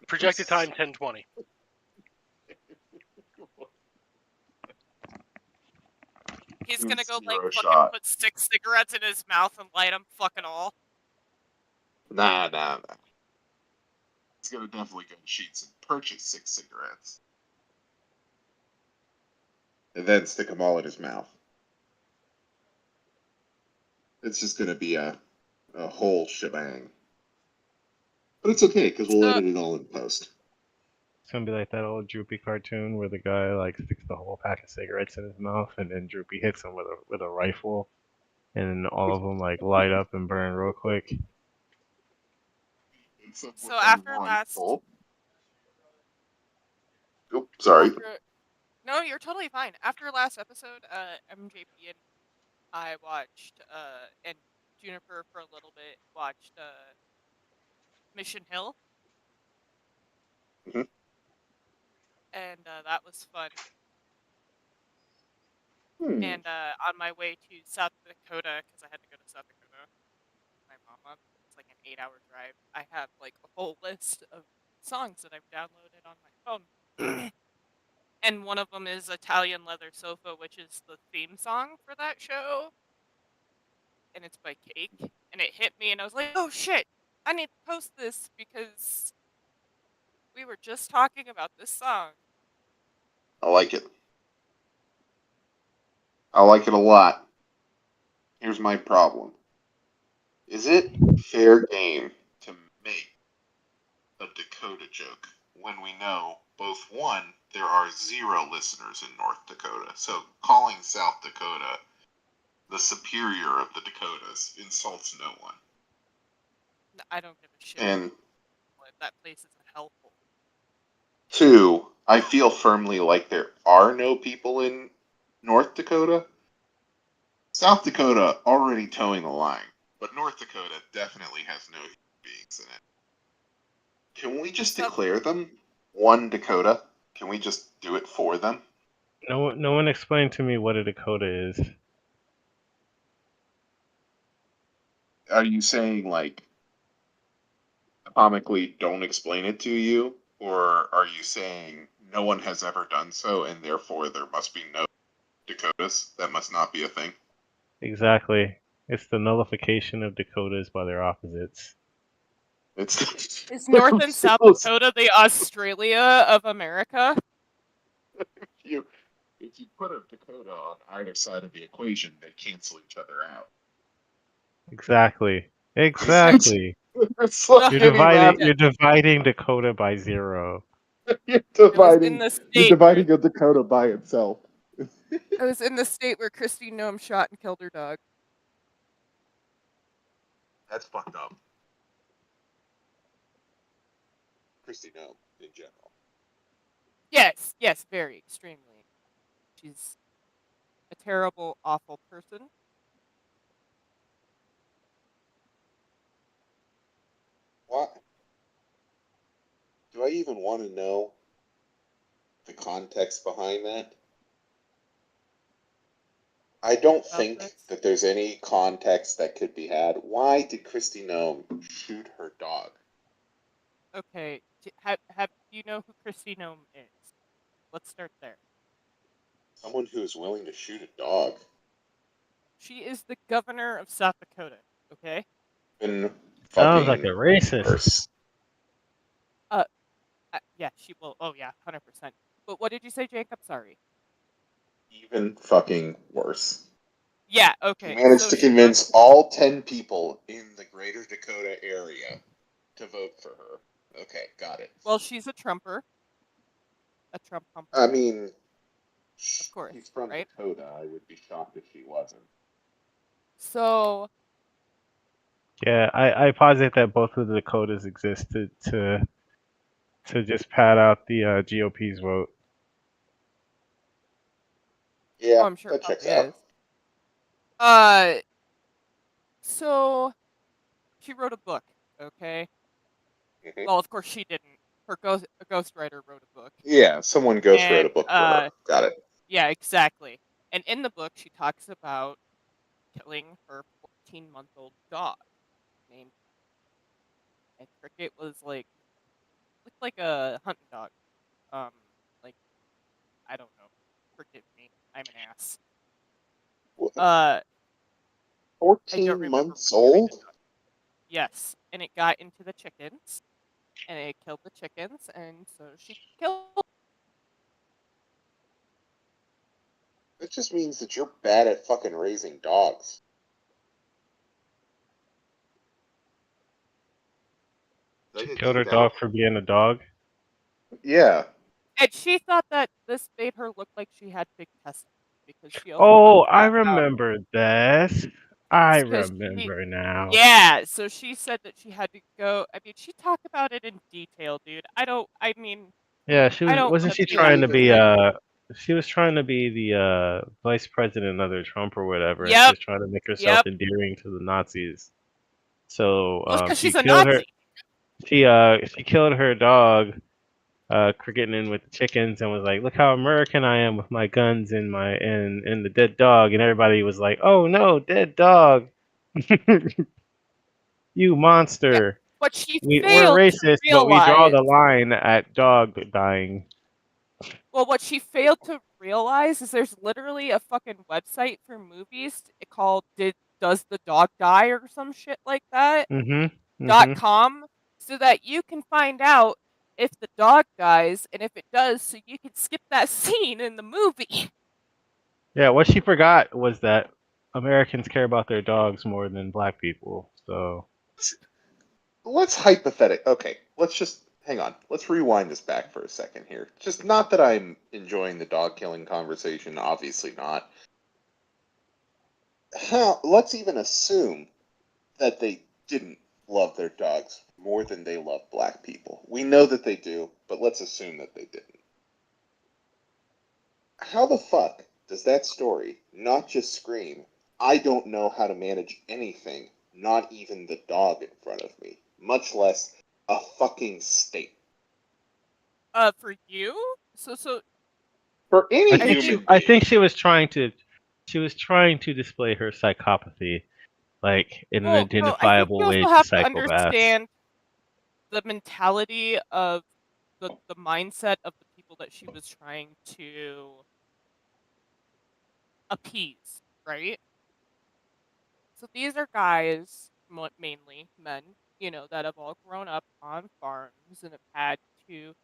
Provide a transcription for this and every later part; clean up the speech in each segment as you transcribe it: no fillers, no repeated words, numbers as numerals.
Projected time 10:20. He's gonna go like Zero fucking shot. put 6 cigarettes in his mouth and light them fucking all. Nah. He's gonna definitely go to Sheets and purchase 6 cigarettes. And then stick them all in his mouth. It's just gonna be a whole shebang. But it's okay, because we'll edit it all in post. It's gonna be like that old Droopy cartoon where the guy like sticks the whole pack of cigarettes in his mouth, and then Droopy hits him with a rifle, and all of them like light up and burn real quick. So after last, Oop, sorry. No, you're totally fine. After last episode, MJP and I watched, and Juniper for a little bit watched Mission Hill. Mm-hmm. And that was fun. And on my way to South Dakota, because I had to go to South Dakota with my mama, it's like an 8-hour drive, I have like a whole list of songs that I've downloaded on my phone. And one of them is Italian Leather Sofa, which is the theme song for that show. And it's by Cake. And it hit me, and I was like, oh shit, I need to post this because we were just talking about this song. I like it. I like it a lot. Here's my problem. Is it fair game to make a Dakota joke when we know both, one, there are 0 listeners in North Dakota, so calling South Dakota the superior of the Dakotas insults no one. I don't give a shit. And that place is a hellhole. 2, I feel firmly like there are no people in North Dakota. South Dakota already towing the line, but North Dakota definitely has no human beings in it. Can we just declare them one Dakota? Can we just do it for them? No one explained to me what a Dakota is. Are you saying, like, atomically don't explain it to you? Or are you saying no one has ever done so, and therefore there must be no Dakotas? That must not be a thing? Exactly. It's the nullification of Dakotas by their opposites. Is North and South Dakota the Australia of America? If you put a Dakota on either side of the equation, they cancel each other out. Exactly. You're dividing Dakota by 0. You're dividing a Dakota by itself. I was in the state where Kristi Noem shot and killed her dog. That's fucked up. Kristi Noem, in general. Yes, very, extremely. She's a terrible, awful person. What? Do I even want to know the context behind that? I don't think that there's any context that could be had. Why did Kristi Noem shoot her dog? Okay, have you know who Kristi Noem is? Let's start there. Someone who is willing to shoot a dog. She is the governor of South Dakota, okay? Sounds like a racist. Yeah, she will. Oh, yeah, 100%. But what did you say, Jacob? Sorry. Even fucking worse. Yeah, okay. He managed to convince all 10 people in the greater Dakota area to vote for her. Okay, got it. Well, she's a Trumper. A Trump pumper. I mean, of course, she's from right? Dakota. I would be shocked if she wasn't. So... Yeah, I posit that both of the Dakotas exist to just pad out the GOP's vote. Yeah, I'm sure that checks out. So she wrote a book, okay? Mm-hmm. Well, of course she didn't. A ghostwriter wrote a book. Yeah, someone wrote a book for her. Got it. Yeah, exactly. And in the book, she talks about killing her 14-month-old dog named... And Cricket was like, looked like a hunting dog. Like I don't know. Forgive me. I'm an ass. What, Uh, I don't 14 remember months what breed old? of dog. Yes, and it got into the chickens, and it killed the chickens, and so she killed. It just means that you're bad at fucking raising dogs. I She didn't killed think her that was. dog for being a dog. Yeah. And she thought that this made her look like she had big testicles because she also Oh, left I that out. remember this. I Because she, remember now. yeah, so she said that she had to go. I mean, she talked about it in detail, dude. I mean, Yeah, she I was. don't Wasn't want to she be like trying to this. be Like, She was trying to be the vice president under Trump or whatever, and she yep, was trying to make herself yep. endearing to the Nazis. So Well, because she she's a killed her. Nazi. She killed her dog, getting in with the chickens, and was like, "Look how American I am with my guns and and the dead dog." And everybody was like, "Oh no, dead dog! You Yeah, monster! but she We're failed to racist, but we draw realize. the line at dog dying." Well, what she failed to realize is there's literally a fucking website for movies called "Did Does the Dog Die" or some shit like that. Mhm. Dot Mhm. com, so that you can find out if the dog dies, and if it does, so you can skip that scene in the movie. Yeah, what she forgot was that Americans care about their dogs more than black people. So, Let's hypothetic. Okay, let's just hang on. Let's rewind this back for a second here. Just not that I'm enjoying the dog killing conversation. Obviously not. Let's even assume that they didn't love their dogs more than they love black people. We know that they do, but let's assume that they didn't. How the fuck does that story not just scream, I don't know how to manage anything, not even the dog in front of me, much less a fucking state? For you, so For any I think. human I being. think she was trying to display her psychopathy, like in an Well, bro, I think identifiable you way also to have to psychopaths. understand the mentality of the mindset of the people that she was trying to appease, right? So these are guys, mainly men, that have all grown up on farms and have had to,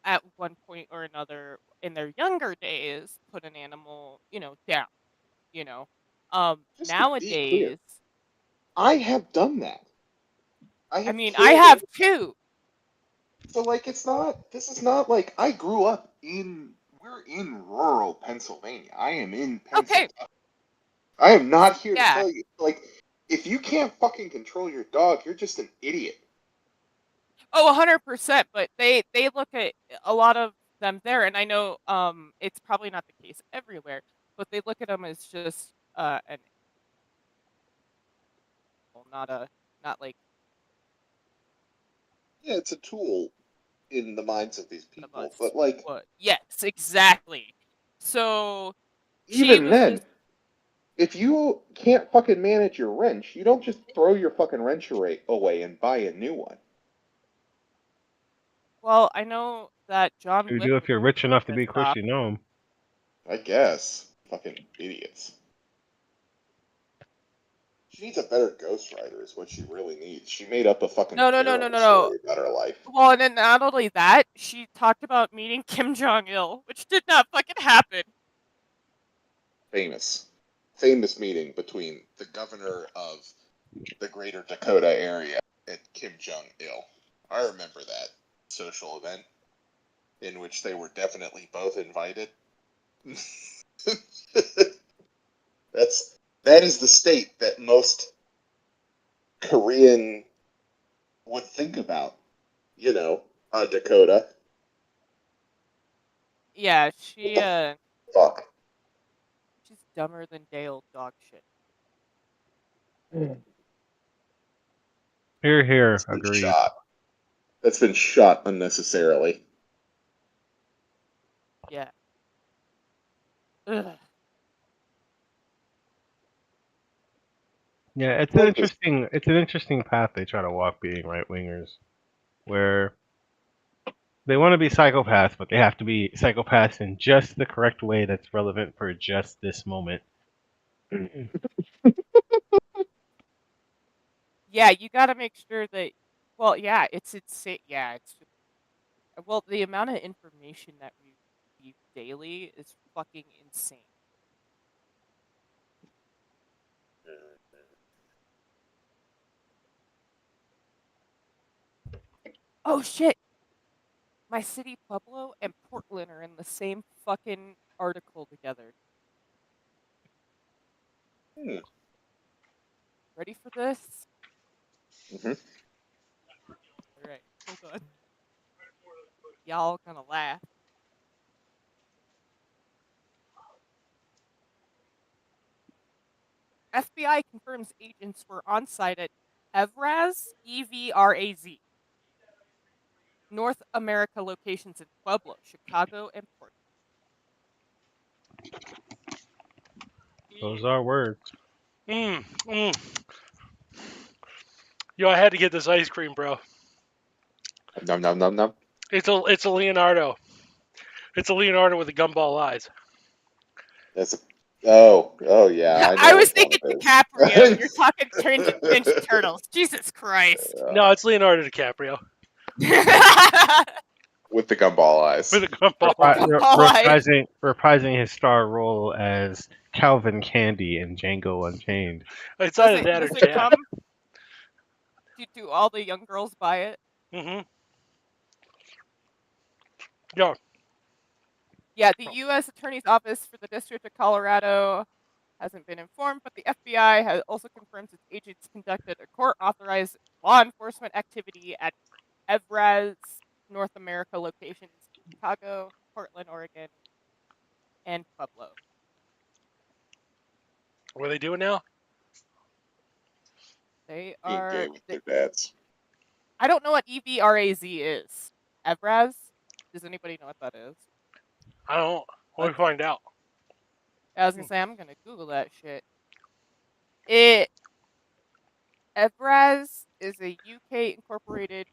at one point or another in their younger days, put an animal, down, you know. Just to be clear, Nowadays, I have done that. I I have mean, I killed have it. too. So like this is not like I grew up in we're in rural Pennsylvania. I am in Okay, Pennsylvania. I am not here to yeah. tell you like if you can't fucking control your dog, you're just an idiot. Oh, 100%, but they look at a lot of them there, and I know it's probably not the case everywhere, but they look at them as just an animal, not like Yeah, it's a tool in the minds of these one of people, us but like would. Yes, exactly. So she even was then, just, if you can't fucking manage your wrench, you don't just throw your fucking wrench away and buy a new one. well, I know that John You Wick do if was you're rich enough to be pissed off. Christy Gnome. I guess. Fucking idiots. She needs a better ghostwriter, is what she really needs. She made up a fucking No, no, no, no, terrible no, no. story about her life. Well, and then not only that, she talked about meeting Kim Jong Il, which did not fucking happen. Famous. Famous meeting between the governor of the greater Dakota area and Kim Jong il. I remember that social event in which they were definitely both invited. That is the state that most Korean would think about, Dakota. Yeah, What the fuck? she's dumber than day old dog shit. Here, here, That's been agreed. shot. That's been shot unnecessarily. Yeah. Ugh. Yeah, Like this. it's an interesting path they try to walk being right wingers, where They want to be psychopaths, but they have to be psychopaths in just the correct way that's relevant for just this moment. Yeah, you gotta make sure that. Well, yeah, it's insane. Yeah, it's just, well, the amount of information that we receive daily is fucking insane. Oh shit! My city, Pueblo, and Portland are in the same fucking article together. Hmm. Ready for this? Mhm. All right, hold on. Y'all gonna laugh. FBI confirms agents were on site at Evraz, EVRAZ, North America locations in Pueblo, Chicago, and Portland. Those are words. Mm, mm. Yo, I had to get this ice cream, bro. Nom nom nom nom. It's a Leonardo. It's a Leonardo with the gumball eyes. That's a. Oh yeah, I I know was which one thinking it DiCaprio. You're is. talking Ninja Turtles. Jesus Christ. No, it's Leonardo DiCaprio With the gumball with eyes. a gumball With the eye. gumball eyes. Reprising his star role as Calvin Candy in Django Unchained. It's Does either it that or does it Jack. come? Do all the young girls buy it? Mm-hmm. Yo, Yeah, the U.S. Attorney's Office for the District of Colorado hasn't been informed, but the FBI has also confirmed its agents conducted a court-authorized law enforcement activity at Evraz, North America locations in Chicago, Portland, Oregon, and Pueblo. what are they doing now? They Being are. gay with their dads. I don't know what EVRAZ is. Evraz? Does anybody know what that is? I don't. Let me Let's find out. I was gonna say I'm gonna Google that shit. It Evraz is a UK incorporated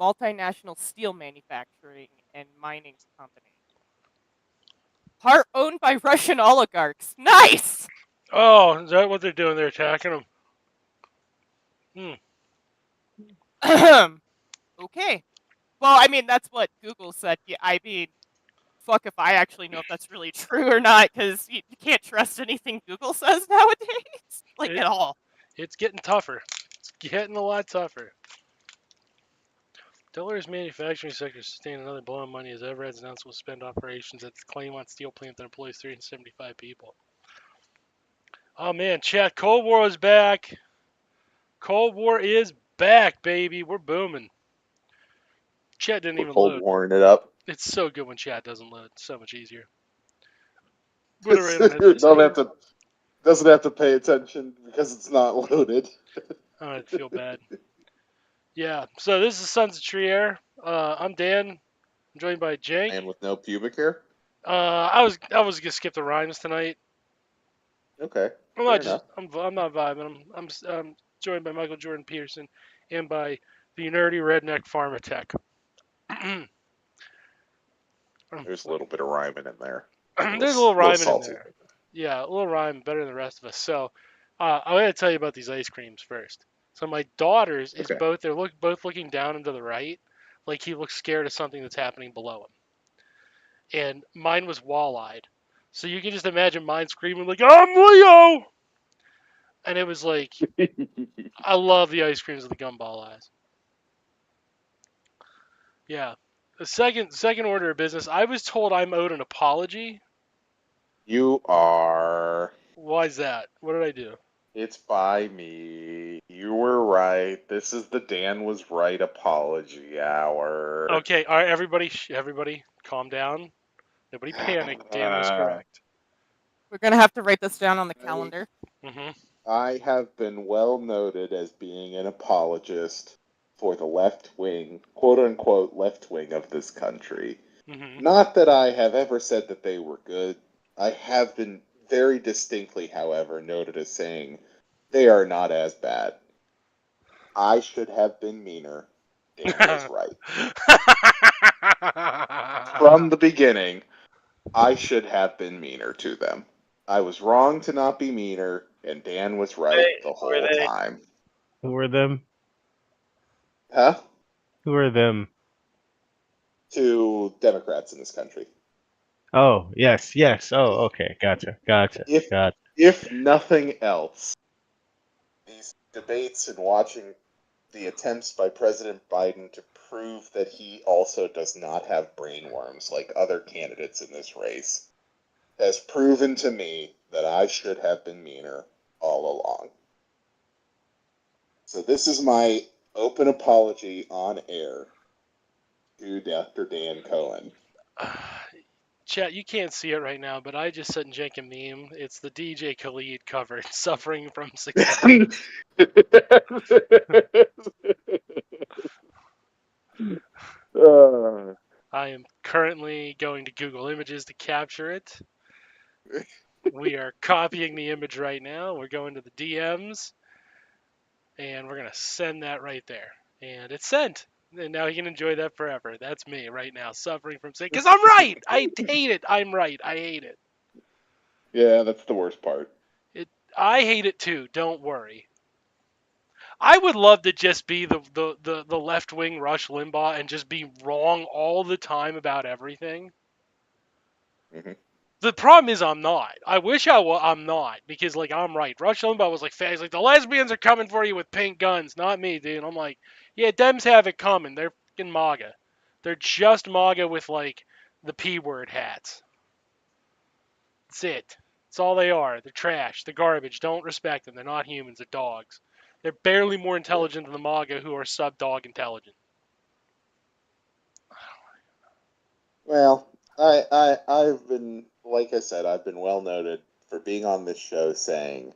multinational steel manufacturing and mining company. Part owned by Russian oligarchs. Nice. Oh, is that what they're doing? They're attacking them. Okay. Well, I mean that's what Google said. Yeah, I mean, fuck if I actually know if that's really true or not, because you can't trust anything Google says nowadays, like It, at all. it's getting tougher. It's getting a lot tougher. Delaware's manufacturing sector sustained another blow of money as Everett's announced will suspend operations at the Claymont steel plant that employs 375 people. Oh man, chat, Cold War is back. Cold War is back, baby. We're booming. Chat didn't We're even cold load. warring it up. It's so good when chat doesn't load. It's so much easier. Whatever internet they Don't say. have to. Doesn't have to pay attention because it's not loaded. I feel bad. Yeah, so this is Sons of Trier. I'm Dan. I'm joined by Jank. Man with no pubic hair. I was gonna skip the rhymes tonight. Okay, I'm fair not just enough. I'm not vibing. I'm joined by Michael Jordan Peterson and by the nerdy redneck pharma tech. There's a little bit of rhyming in there. There's a little Little rhyming in salty. there. Yeah, a little rhyme better than the rest of us. So, I'm gonna tell you about these ice creams first. So my daughter's is Okay. both both looking down and to the right, like he looks scared of something that's happening below him. And mine was wall-eyed, so you can just imagine mine screaming like "I'm Leo," and it was like I love the ice creams with the gumball eyes. Yeah. The second order of business, I was told I'm owed an apology. You are. Why is that? What did I do? It's by me. You were right. This is the Dan was right apology hour. Okay, all right, everybody, calm down. Nobody panic. Dan was correct. We're gonna have to write this down on the I, calendar. Hmm. I have been well noted as being an apologist for the left wing, quote unquote, left wing of this country. Hmm. Not that I have ever said that they were good. I have been very distinctly, however, noted as saying they are not as bad. I should have been meaner. Dan was right. from the beginning, I should have been meaner to them. I was wrong to not be meaner, and Dan was right the whole time. Who are them? Huh? Who are them? To Democrats in this country. Oh, yes. Oh, okay. Gotcha. If nothing else, these debates and watching the attempts by President Biden to prove that he also does not have brain worms like other candidates in this race has proven to me that I should have been meaner all along. So this is my open apology on air to Dr. Dan Cohen. Chat, you can't see it right now, but I just sent Jake a meme. It's the DJ Khalid cover, suffering from success. I am currently going to Google Images to capture it. We are copying the image right now. We're going to the DMs, and we're going to send that right there. And it's sent. And now he can enjoy that forever. That's me right now, suffering from sick. Because I'm right! I hate it. I'm right. I hate it. Yeah, that's the worst part. I hate it too. Don't worry. I would love to just be the left wing Rush Limbaugh and just be wrong all the time about everything. Mm-hmm. The problem is I'm not. I wish I'm not, because like I'm right. Rush Limbaugh was like, he's like, the lesbians are coming for you with pink guns, not me, dude. I'm like, yeah, Dems have it coming. They're fucking MAGA. They're just MAGA with like the P word hats. That's it. That's all they are. They're trash. They're garbage. Don't respect them. They're not humans. They're dogs. They're barely more intelligent than the MAGA, who are sub-dog intelligent. Well, I've been, like I said, I've been well noted for being on this show saying,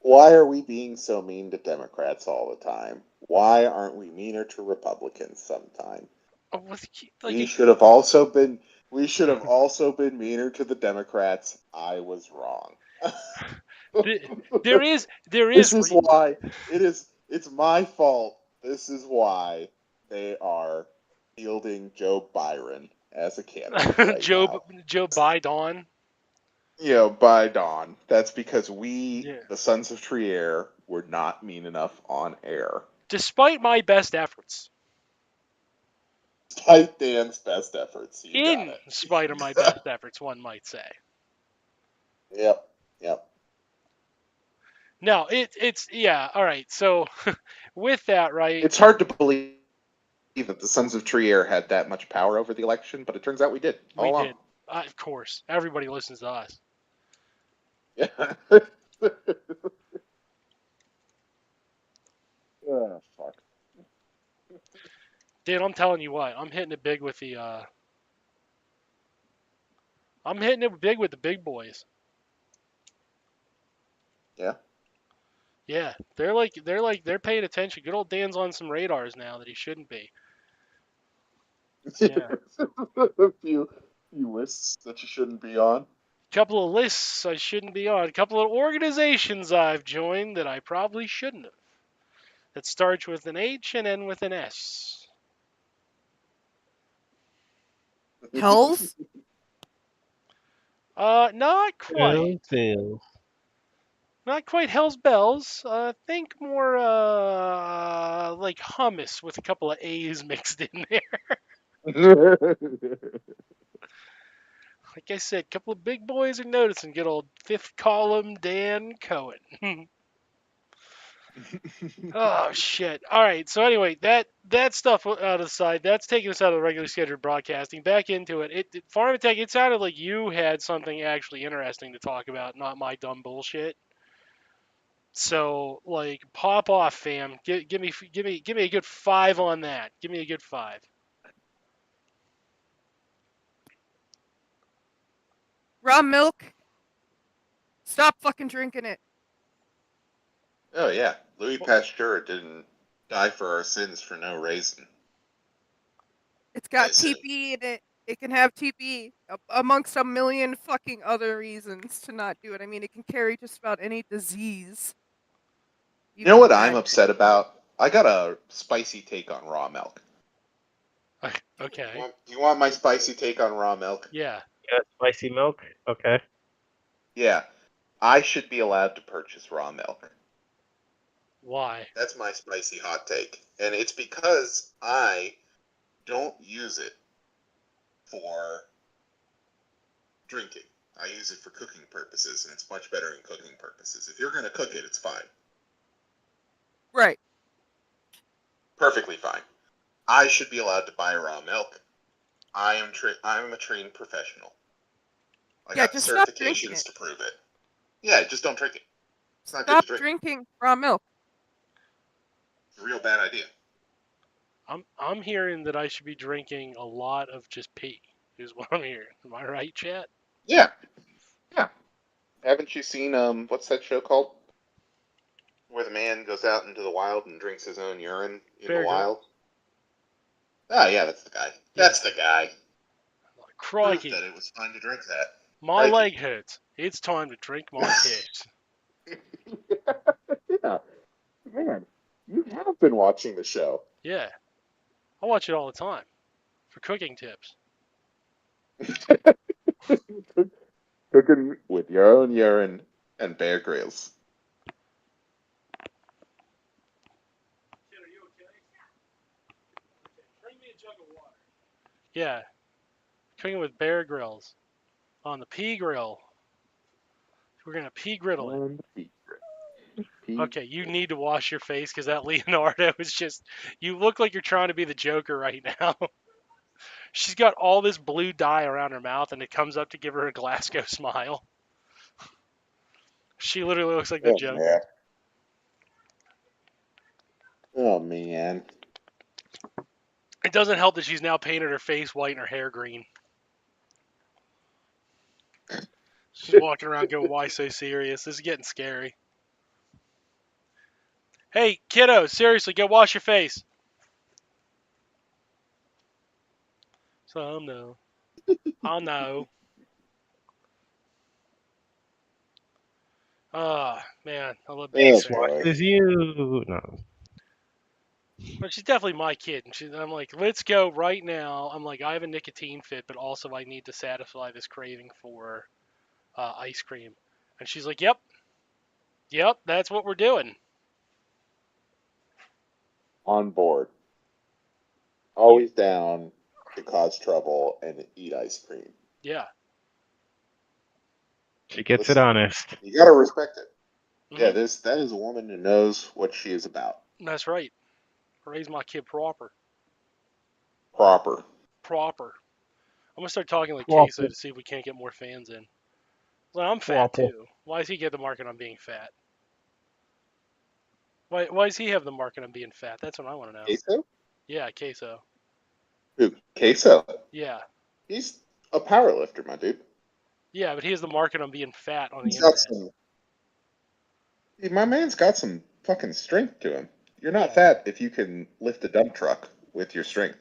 why are we being so mean to Democrats all the time? Why aren't we meaner to Republicans sometime? We should have also been meaner to the Democrats. I was wrong. There is. This is why it's my fault. This is why they are fielding Joe Byron as a candidate right now. Joe Biden. By dawn. That's because we, the Sons of Trier, were not mean enough on air. Despite my best efforts. Despite Dan's best efforts. You got it. In spite of my best efforts, one might say. Yep. No, it's yeah, all right. So with that, right? It's hard to believe that the Sons of Trier had that much power over the election, but it turns out we did. We did. Of course. Everybody listens to us. Yeah. Oh, fuck. Dude, I'm telling you what, I'm hitting it big with the big boys. Yeah. Yeah, they're paying attention. Good old Dan's on some radars now that he shouldn't be. Yeah. A few lists that you shouldn't be on. Couple of lists I shouldn't be on. A couple of organizations I've joined that I probably shouldn't have. That starts with an H and end with an S. Hells? Not quite. Not quite Hell's Bells. Think more like hummus with a couple of A's mixed in there. Like I said, a couple of big boys are noticing good old fifth column Dan Cohen. Oh shit! All right. So anyway, that stuff out of the side. That's taking us out of the regularly scheduled broadcasting. Back into it. Farm Attack. It sounded like you had something actually interesting to talk about, not my dumb bullshit. So like, pop off, fam. Give me a good 5 on that. Give me a good 5. Raw milk. Stop fucking drinking it. Oh yeah, Louis Pasteur didn't die for our sins for no reason. It's got TB in it. It can have TB amongst a million fucking other reasons to not do it. I mean, it can carry just about any disease. You know what I'm upset about? I got a spicy take on raw milk. Okay. Do you want my spicy take on raw milk? Yeah. You got spicy milk? Okay. Yeah. I should be allowed to purchase raw milk. Why? That's my spicy hot take. And it's because I don't use it for drinking. I use it for cooking purposes, and it's much better in cooking purposes. If you're going to cook it, it's fine. Right. Perfectly fine. I should be allowed to buy raw milk. I'm a trained professional. I Yeah, got just stop drinking certifications it. to prove it. Yeah, just don't drink it. It's not good Stop to drink. drinking raw milk. It's a real bad idea. I'm hearing that I should be drinking a lot of just pee. Is what I'm hearing. Am I right, chat? Yeah. Yeah. Haven't you seen what's that show called? Where the man goes out into the wild and drinks his own urine in Bear the Grylls. wild? Ah, yeah, that's the guy. Yeah. That's the guy. Proof Crikey. that it was fun to drink that. My Crikey. leg hurts. It's time to drink my piss. Yeah. Man, you have been watching the show. Yeah. I watch it all the time for cooking tips. Cooking with your own urine and Bear Grylls. Kid, are you okay? Okay. Bring me a jug of water. Yeah. Cooking with Bear Grylls on the pea grill. We're gonna pea griddle it. Okay, you need to wash your face because that Leonardo is just. You look like you're trying to be the Joker right now. She's got all this blue dye around her mouth, and it comes up to give her a Glasgow smile. She literally looks like the Oh, Joker. man. Oh, man. It doesn't help that she's now painted her face white and her hair green. She's walking around going, "Why so serious? This is getting scary." Hey, kiddo, seriously, go wash your face. So no. I know. Ah, man, I love being Oh, sick. boy. Is you? No. But she's definitely my kid. And I'm like, let's go right now. I'm like, I have a nicotine fit, but also I need to satisfy this craving for ice cream. And she's like, yep, that's what we're doing. On board. Always down to cause trouble and eat ice cream. Yeah. She gets Listen, it honest. you gotta respect it. Yeah, Mhm. that is a woman who knows what she is about. That's right. Raise my kid proper. Proper. Proper. I'm gonna start talking like Proper. Queso to see if we can't get more fans in. Well, I'm fat Proper. too. Why does he get the market on being fat? Why does he have the market on being fat? That's what I want to know. Queso? Yeah, Queso. Who? Queso. Yeah. He's a power lifter, my dude. Yeah, but he has the market on being fat on the He's got internet. some. My man's got some fucking strength to him. You're not Yeah. fat if you can lift a dump truck with your strength.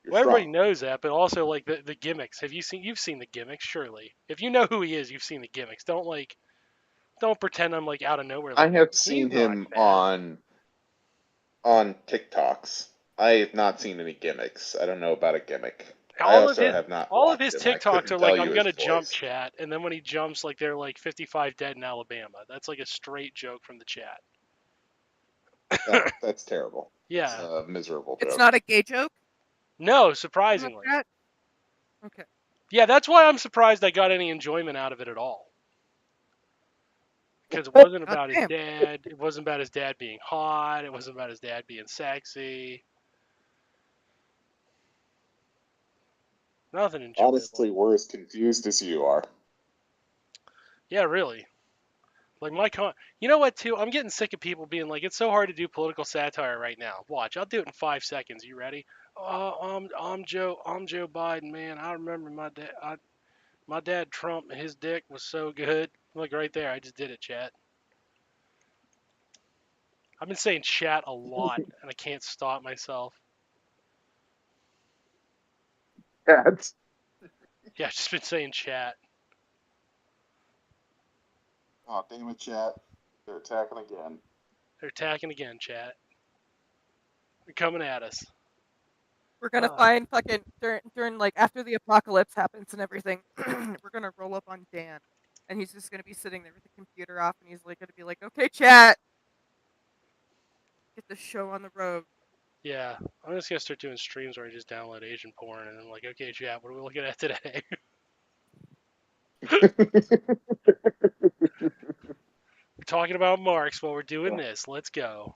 You're Well, everybody strong. knows that, but also like the gimmicks. You've seen the gimmicks, surely. If you know who he is, you've seen the gimmicks. Don't pretend I'm like out of nowhere. I Like have he's seen not him fat. on TikToks. I have not seen any gimmicks. I don't know about a gimmick. I All of also his have not all of watched his him. I TikToks couldn't are tell like you I'm his gonna jump voice. chat, and then when he jumps, like they're like 55 dead in Alabama. That's like a straight joke from the chat. That's terrible. It's Yeah. a miserable It's joke. not a gay joke No, in the surprisingly. chat? Okay. Yeah, that's why I'm surprised I got any enjoyment out of it at all. Because it wasn't God about his damn. dad. It wasn't about his dad being hot. It wasn't about his dad being sexy. Nothing enjoyable. Honestly, we're as confused as you are. Yeah, really. Like you know what? Too, I'm getting sick of people being like, "It's so hard to do political satire right now." Watch, I'll do it in 5 seconds. You ready? I'm Joe Biden, man. I remember my dad Trump. His dick was so good. Look right there. I just did it, chat. I've been saying chat a lot, and I can't stop myself. Cats. Yeah, I've just been saying chat. Oh, damn it, chat. They're attacking again. They're attacking again, chat. They're coming at us. We're gonna find fucking during like after the apocalypse happens and everything. We're gonna roll up on Dan, and he's just gonna be sitting there with the computer off, and he's like gonna be like, "Okay, chat, get the show on the road." Yeah, I'm just gonna start doing streams where I just download Asian porn and I'm like, okay, chat, what are we looking at today? We're talking about Marx while we're doing this. Let's go.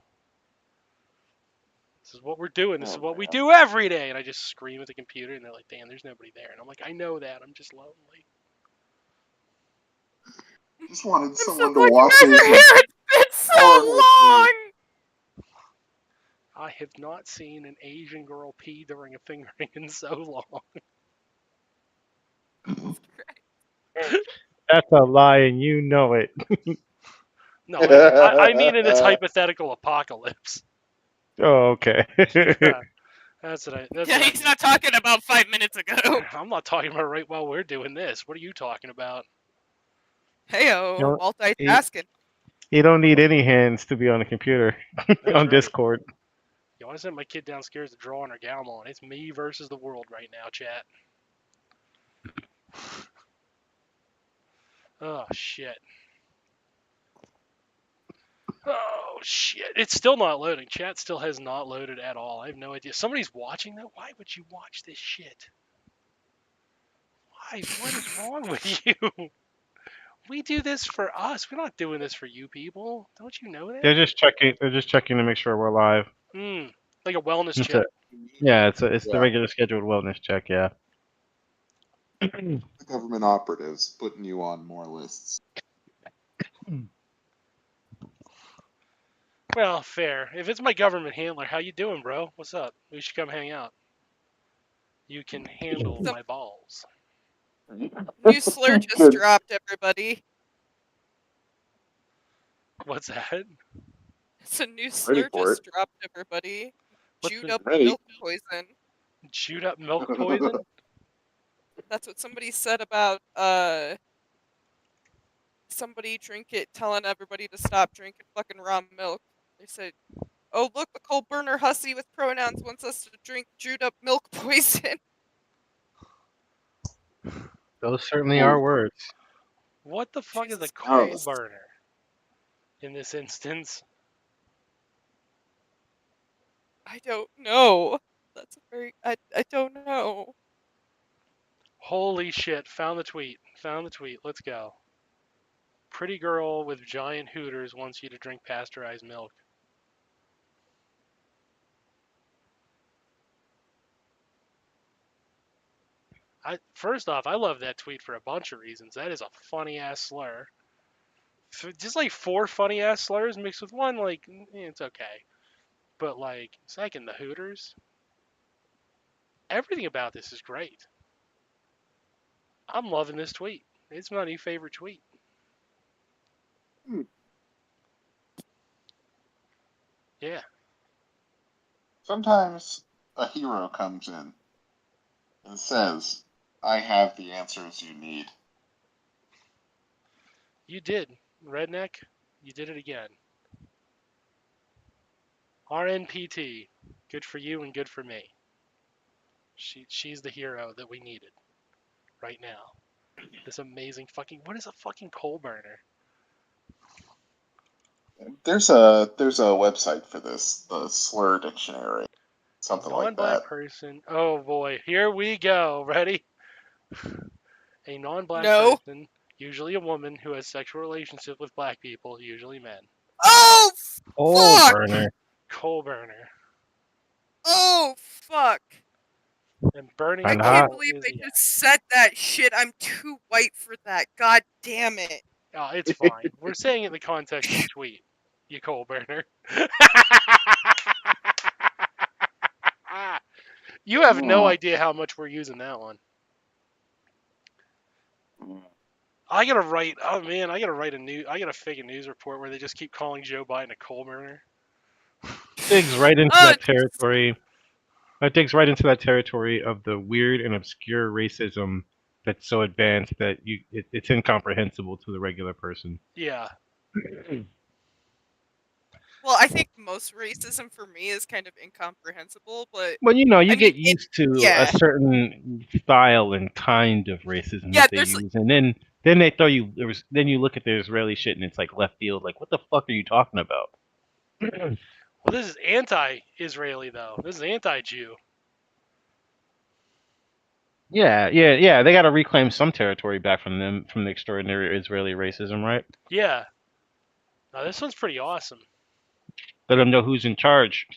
This is what we're doing. This is what we do every day. And I just scream at the computer, and they're like, "Dan, there's nobody there." And I'm like, "I know that. I'm just lonely." Just wanted I'm so someone to glad you watch guys are Asian here. It's been so porn with me. long. I have not seen an Asian girl pee during a fingering in so long. That's a lie, and you know it. No, I mean in its hypothetical apocalypse. Oh, okay. That's what I. Yeah, he's not talking about 5 minutes ago. I'm not talking about right while we're doing this. What are you talking about? Heyo, You multitasking. You don't need any hands to be on a computer That's on right. Discord. You want to send my kid downstairs to draw on her Galmon? It's me versus the world right now, chat. Oh shit. Oh shit. It's still not loading. Chat still has not loaded at all. I have no idea. Somebody's watching that? Why would you watch this shit? Why? What is wrong with you? We do this for us. We're not doing this for you people. Don't you know that? They're just checking to make sure we're live. Like a wellness It's check. it's the regular scheduled wellness check. Yeah. The government operatives putting you on more lists. Well, fair. If it's my government handler, how you doing, bro? What's up? We should come hang out. You can handle So- my balls. New slur just dropped, everybody. What's that? It's a new slur just dropped, everybody. What's Chewed the- up Ready. milk poison. Chewed up milk poison? That's what somebody said about somebody drink it, telling everybody to stop drinking fucking raw milk. They said, "Oh look, the coal burner hussy with pronouns wants us to drink chewed up milk poison." Those certainly are words. What the fuck is a Jesus coal Christ. burner in this instance? I don't know. That's a very I don't know. Holy shit, found the tweet. Found the tweet. Let's go. Pretty girl with giant hooters wants you to drink pasteurized milk. First off, I love that tweet for a bunch of reasons. That is a funny ass slur. Just like 4 funny ass slurs mixed with one, like, it's okay. But like, second, the hooters. Everything about this is great. I'm loving this tweet. It's my new favorite tweet. Yeah. Sometimes a hero comes in and says, I have the answers you need. You did, Redneck. You did it again. RNPT. Good for you and good for me. She's the hero that we needed right now. This amazing fucking. What is a fucking coal burner? There's a website for this, the slur dictionary, something like Non-black that. person. Oh boy, here we go. Ready? A non-black No. person, usually a woman who has sexual relationship with black people, usually men. Oh Coal fuck! burner. Coal burner. Oh fuck! And burning And I coal can't hot. believe is I the just said that shit. I'm too white for that. God damn it. Oh, it's fine. We're saying it in the context of the tweet. You coal burner. You have no idea how much we're using that one. I gotta write. Oh man, I gotta fake a news report where they just keep calling Joe Biden a coal burner. Digs right into Oh, that territory. That digs right into that territory of the weird and obscure racism that's so advanced that it's incomprehensible to the regular person. Yeah. Well, I think most racism for me is kind of incomprehensible, but Well, you I mean, get used to a yeah, certain style and kind of racism yeah. that they There's use, and then they throw you. Then you look at the Israeli shit, and it's like left field. Like, what the fuck are you talking about? Well, this is anti-Israeli though. This is anti-Jew. Yeah. They got to reclaim some territory back from them from the extraordinary Israeli racism, right? Yeah. Now this one's pretty awesome. Let them know who's in charge.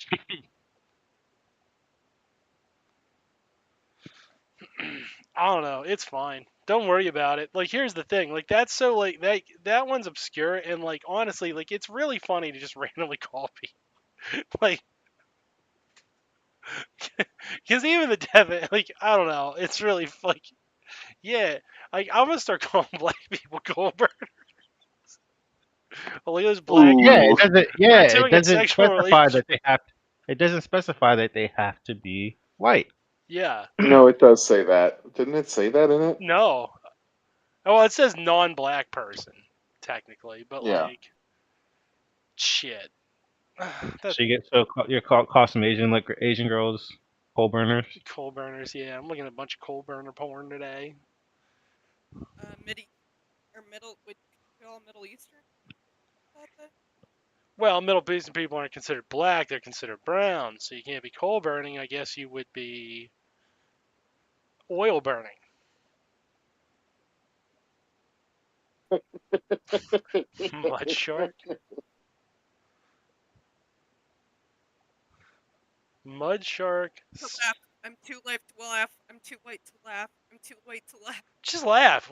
I don't know. It's fine. Don't worry about it. Like, here's the thing. Like, that's so like that one's obscure, and like honestly, like it's really funny to just randomly call people. Like, because even the Devin, like I don't know. It's really like, yeah. Like I'm gonna start calling black people Goldberg. Well, those black Yeah, people Ooh. are it doing a doesn't sexual specify relationship. that they have. It doesn't specify that they have to be white. Yeah. No, it does say that. Didn't it say that in it? No. Oh, well, it says non-black person technically, but Yeah. like, shit. That So you get you're call some Asian like Asian girls coal burners. coal burners. Yeah, I'm looking at a bunch of coal burner porn today. Middle, would you call Middle Eastern? Well, Middle Eastern people aren't considered black; they're considered brown. So you can't be coal burning. I guess you would be oil burning. Mud shark. Mud shark. To laugh. I'm too late to laugh. I'm too white to laugh. I'm too white to laugh. Just laugh.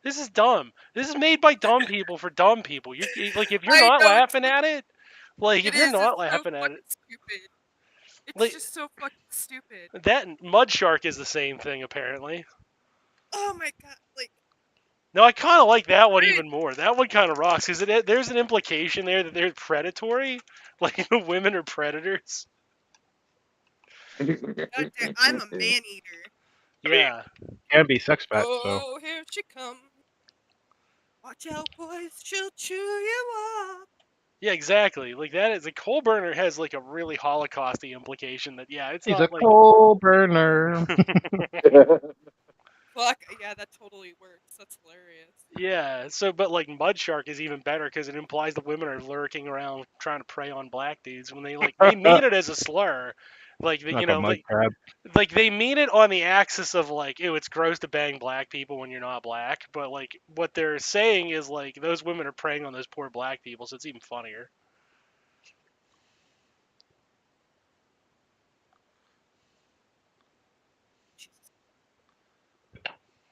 This is dumb. This is made by dumb people for dumb people. Like if you're I not know, laughing at it, like if it you're is. not It's so laughing at fucking it, stupid. It's like just so fucking stupid. that mud shark is the same thing apparently. Oh my god! Like, No, I kind of like that one right? even more. That one kind of rocks because there's an implication there that they're predatory, like the women are predators. God damn, I'm a man eater. Yeah, Can be sex pet. So Oh, here she comes. Watch out, boys! She'll chew you up. yeah, exactly. Like that is a coal burner has like a really holocausty implication that yeah, it's he's a not like coal burner. Fuck yeah, that totally works. That's hilarious. yeah. So, but like mud shark is even better because it implies the women are lurking around trying to prey on black dudes when they mean it as a slur. Like Like a mud crab. like they mean it on the axis of like, ew, it's gross to bang black people when you're not black. But like what they're saying is like those women are preying on those poor black people, so it's even funnier.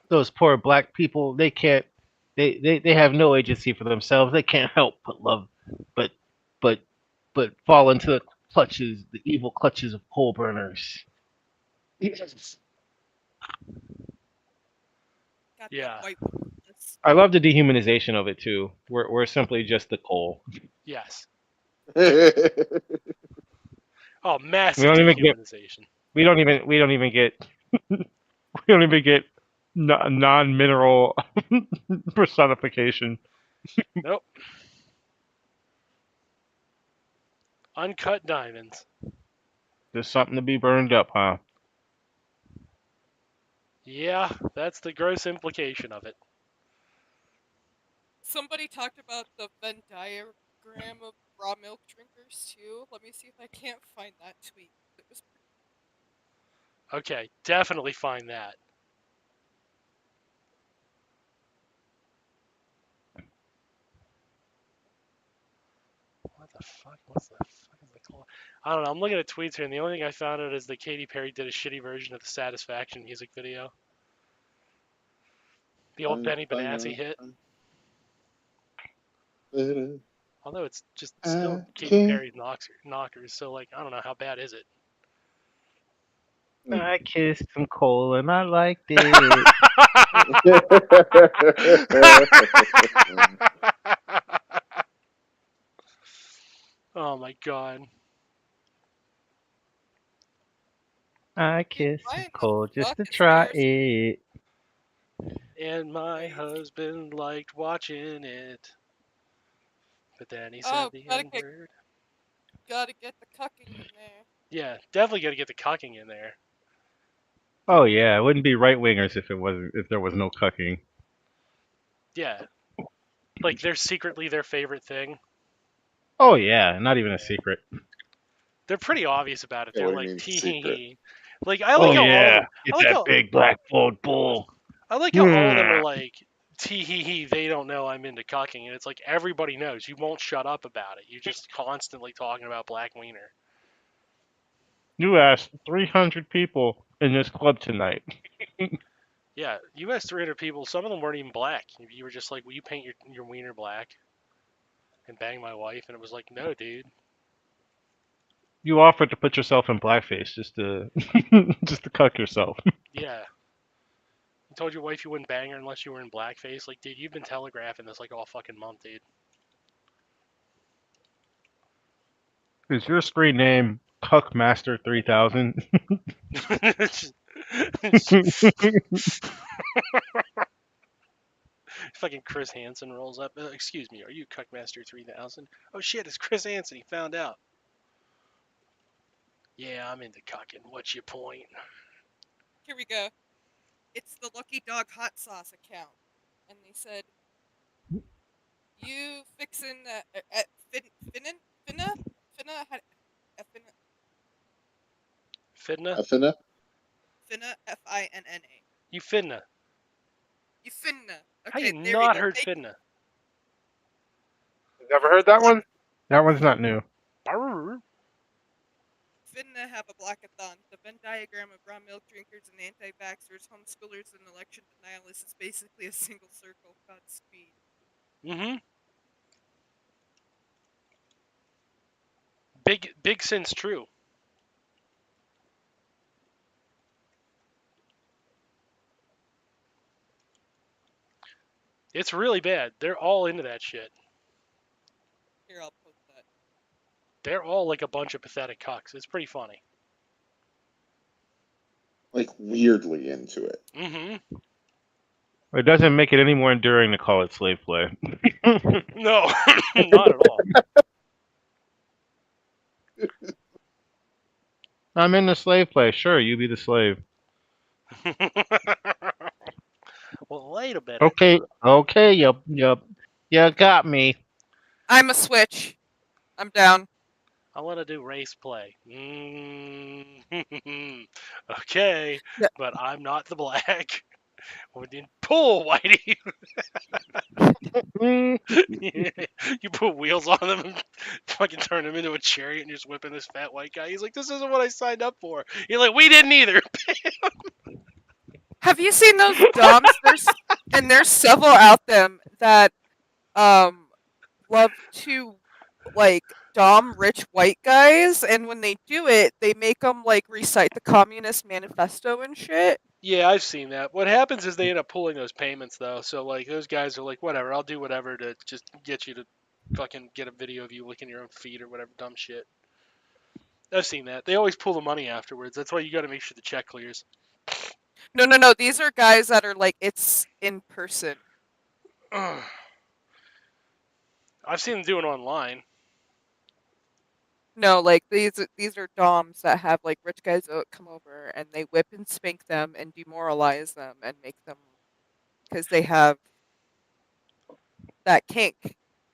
Those poor black people. They can't. They have no agency for themselves. They can't help but love, but but but fall into the clutches, the evil clutches of coal burners. Yes. Got that Yeah. white woman. I love the dehumanization of it too. We're simply just the coal. Yes. Well, Oh, We massive don't even get. dehumanization. We don't even. We don't even get. We don't even get non-mineral personification. Nope. Uncut diamonds. Just something to be burned up, huh? Yeah, that's the gross implication of it. Somebody talked about the Venn diagram of raw milk drinkers too. Let me see if I can't find that tweet. It was Okay, definitely find that. What the fuck? What's the fuck is it called? I don't know. I'm looking at tweets here, and the only thing I found out is that Katy Perry did a shitty version of the Satisfaction music video. The old Benny Benassi hit. Although it's just still Katy Perry's knockers, so like I don't know how bad is it. I kissed some coal and I liked it. Oh my god. I Dude, kissed why some in the coal just fuck to is try there it. And my Crazy. husband liked watching it. But then he Oh, said the N word. gotta get the cucking in there. Yeah, definitely got to get the cucking in there. Oh yeah, it wouldn't be right wingers if there was no cucking. Yeah, like they're secretly their favorite thing. Oh yeah, not even a secret. They're pretty obvious about it. Yeah, They're what do you like mean tee hee secret? hee. Like I like Oh how all of yeah, them. I get like that how big black bald bull. I like how all of them are like tee hee hee. They don't know I'm into cucking, and it's like everybody knows. You won't shut up about it. You're just constantly talking about black wiener. You asked 300 people in this club tonight. Yeah, you asked 300 people. Some of them weren't even black. You were just like, "Will you paint your wiener black and bang my wife?" And it was like, "No, dude." You offered to put yourself in blackface just to just to cuck yourself. Yeah. You told your wife you wouldn't bang her unless you were in blackface. Like, dude, you've been telegraphing this like all fucking month, dude. Is your screen name Cuckmaster3000? Fucking Chris Hansen rolls up. Excuse me, are you Cuckmaster 3000? Oh shit, it's Chris Hansen. He found out. Yeah, I'm into cucking. What's your point? Here we go. It's the Lucky Dog Hot Sauce account. And they said, you fixin' finna, Fidna? Finna? finna, F-I-N-N-A. You fidna. You finna. How Okay, you there we not go. heard fidna? Never heard that one? That one's not new. Brrr. Finna have a blackathon. The Venn diagram of raw milk drinkers and anti-vaxxers, homeschoolers, and election denialists is basically a single circle. Godspeed. Mm-hmm. Big sin's true. It's really bad. They're all into that shit. Here, I'll post that. They're all like a bunch of pathetic cucks. It's pretty funny. Like weirdly into it. Mm-hmm. It doesn't make it any more enduring to call it slave play. No, not at all. I'm in the slave play. Sure, you be the slave. Well, wait a minute. Okay, you got me. I'm a switch. I'm down. I want to do race play. Okay, Yeah. but I'm not the black. We didn't pull Whitey. You put wheels on them and fucking turn him into a chariot and you're just whipping this fat white guy. He's like, this isn't what I signed up for. You're like, we didn't either. Have you seen those doms? There's several out them that love to like dom rich white guys, and when they do it, they make them like recite the Communist Manifesto and shit. Yeah, I've seen that. What happens is they end up pulling those payments though. So like those guys are like, whatever, I'll do whatever to just get you to fucking get a video of you licking your own feet or whatever dumb shit. I've seen that. They always pull the money afterwards. That's why you got to make sure the check clears. No. These are guys that are like it's in person. I've seen them do it online. No, like these are doms that have like rich guys come over and they whip and spank them and demoralize them and make them because they have that kink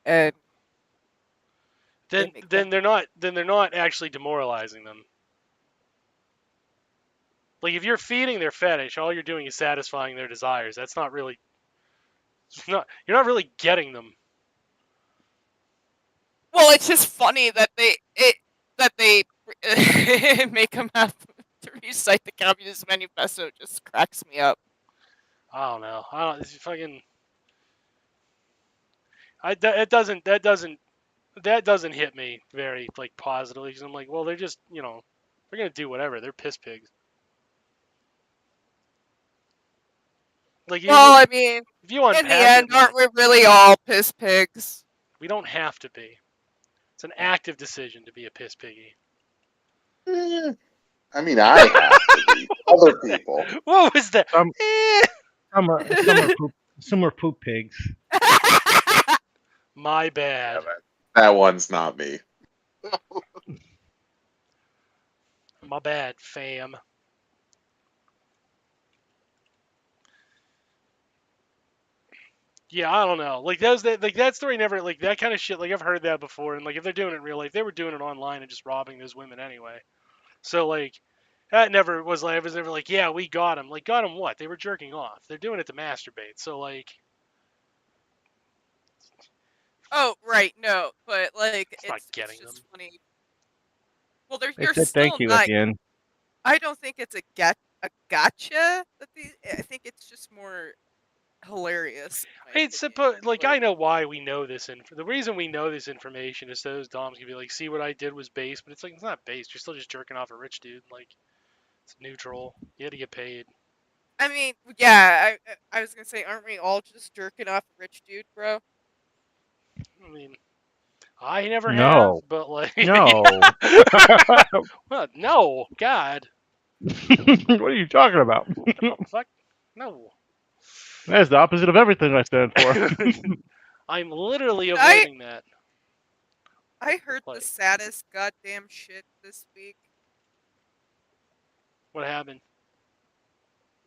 and Then make then them. they're not actually demoralizing them. Like if you're feeding their fetish, all you're doing is satisfying their desires. That's not really you're not really getting them. Well, it's just funny that they make them have to recite the Communist Manifesto. It just cracks me up. I don't know. It's fucking. That doesn't hit me very like positively because I'm like, well, they're just they're gonna do whatever. They're piss pigs. Like Well, I mean, if you in the unpack end, it, aren't like, we really all piss pigs? we don't have to be. It's an active decision to be a piss piggy. I mean, I have to be. Other people. What was that? Some are poop pigs. My bad. That one's not me. My bad, fam. Yeah, I don't know. Like that story never like that kind of shit. Like I've heard that before, and like if they're doing it in real life, they were doing it online and just robbing those women anyway. So like that never was like I was never like, yeah, we got him. Like got him what? They were jerking off. They're doing it to masturbate. So like Oh, right, no, but like it's not it's getting them. just funny. Well, They you're said thank still you at not. the end. I don't think it's a gotcha. I think it's just more hilarious. In my It's opinion. supposed like I know why we know this the reason we know this information is so those doms can be like, see what I did was base, but it's like it's not base. You're still just jerking off a rich dude. Like it's neutral. You had to get paid. I mean, yeah, I was gonna say, aren't we all just jerking off a rich dude, bro? I mean, I never have, No. but like No. well, no, God, What are you talking about? the fuck, no. That's the opposite of everything I stand for. I'm literally Dude, avoiding that. I heard the Like, saddest goddamn shit this week. what happened?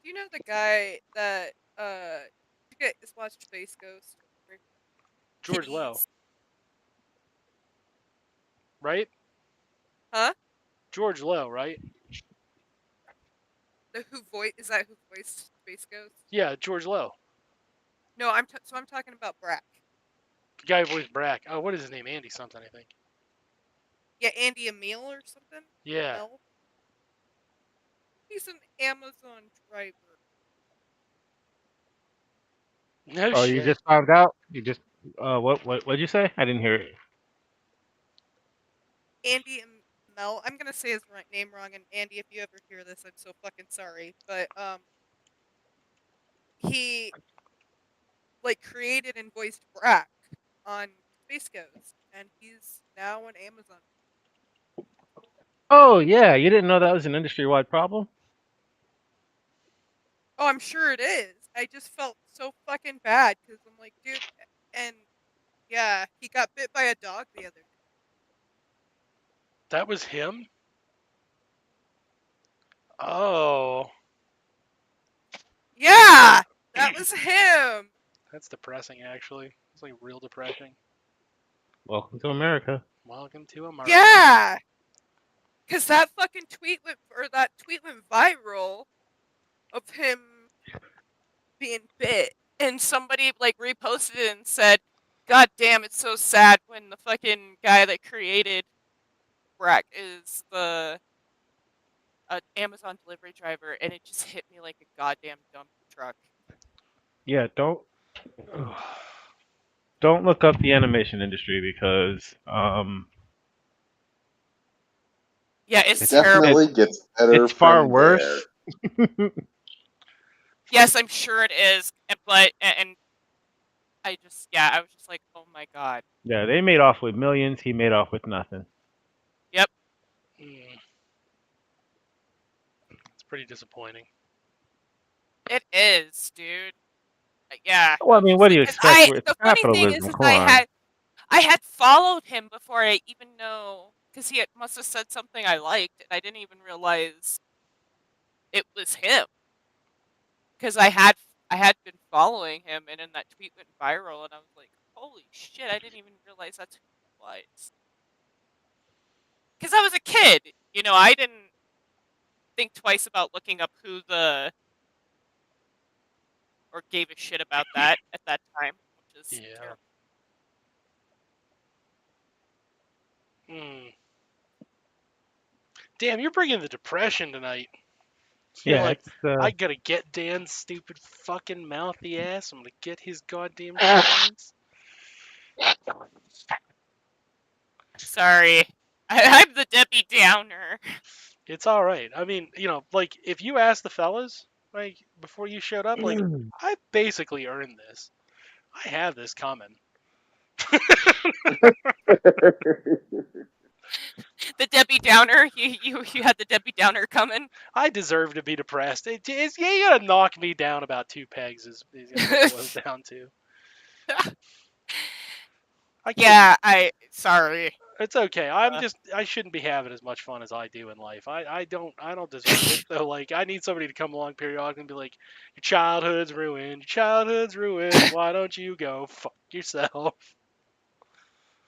Do you know the guy that you guys watched Space Ghost? George Lowe, He's right? huh? George Lowe, right? The who voice is that who voiced Space Ghost? Yeah, George Lowe. No, I'm talking about Brack. The guy who voiced Brack. Oh, what is his name? Andy something, I think. Yeah, Andy Emile or something. Yeah. Mel. He's an Amazon driver. No Oh, you shit. just found out? You just what'd you say? I didn't hear it. Andy Mel. I'm gonna say his name wrong, and Andy, if you ever hear this, I'm so fucking sorry. But he like created and voiced Brack on Space Ghost, and he's now on Amazon. Oh yeah, you didn't know that was an industry-wide problem? Oh, I'm sure it is. I just felt so fucking bad because I'm like, dude, and yeah, he got bit by a dog the other day. That was him? Oh. Yeah, that was him. That's depressing, actually. It's like real depressing. Welcome to America. Welcome to America. Yeah, because that fucking that tweet went viral of him being bit, and somebody like reposted it and said, "God damn, it's so sad when the fucking guy that created Brack is the Amazon delivery driver," and it just hit me like a goddamn dump truck. Yeah, don't look up the animation industry because Yeah, It it's terrible. definitely gets better it's far from there. worse. Yes, I'm sure it is, but and I just I was just like, oh my god. Yeah, they made off with millions. He made off with nothing. Yep, Mm. It's pretty disappointing. it is, dude. Yeah, Well, I mean, what do you expect with the funny thing capitalism? is Come on. I had followed him before I even know, because must have said something I liked, and I didn't even realize it was him. Because I had been following him, and then that tweet went viral, and I was like, holy shit! I didn't even realize that's who he was. Because I was a kid, I didn't think twice about looking up or gave a shit about that at that time, which is Yeah. terrible. Mm. Damn, you're bringing the depression tonight. You're Yeah, like, it's I gotta get Dan's stupid fucking mouthy ass. I'm gonna get his goddamn shines. Sorry, I'm the Debbie Downer. It's all right. I mean, like if you ask the fellas, like before you showed up, like I basically earned this. I have this coming. The Debbie Downer. You had the Debbie Downer coming. I deserve to be depressed. Yeah, you gotta knock me down about 2 pegs is what it boils down to. I can't. Yeah, sorry. It's okay. Uh, I shouldn't be having as much fun as I do in life. I don't deserve it. So like I need somebody to come along periodically and be like, your childhood's ruined. Your childhood's ruined. Why don't you go fuck yourself?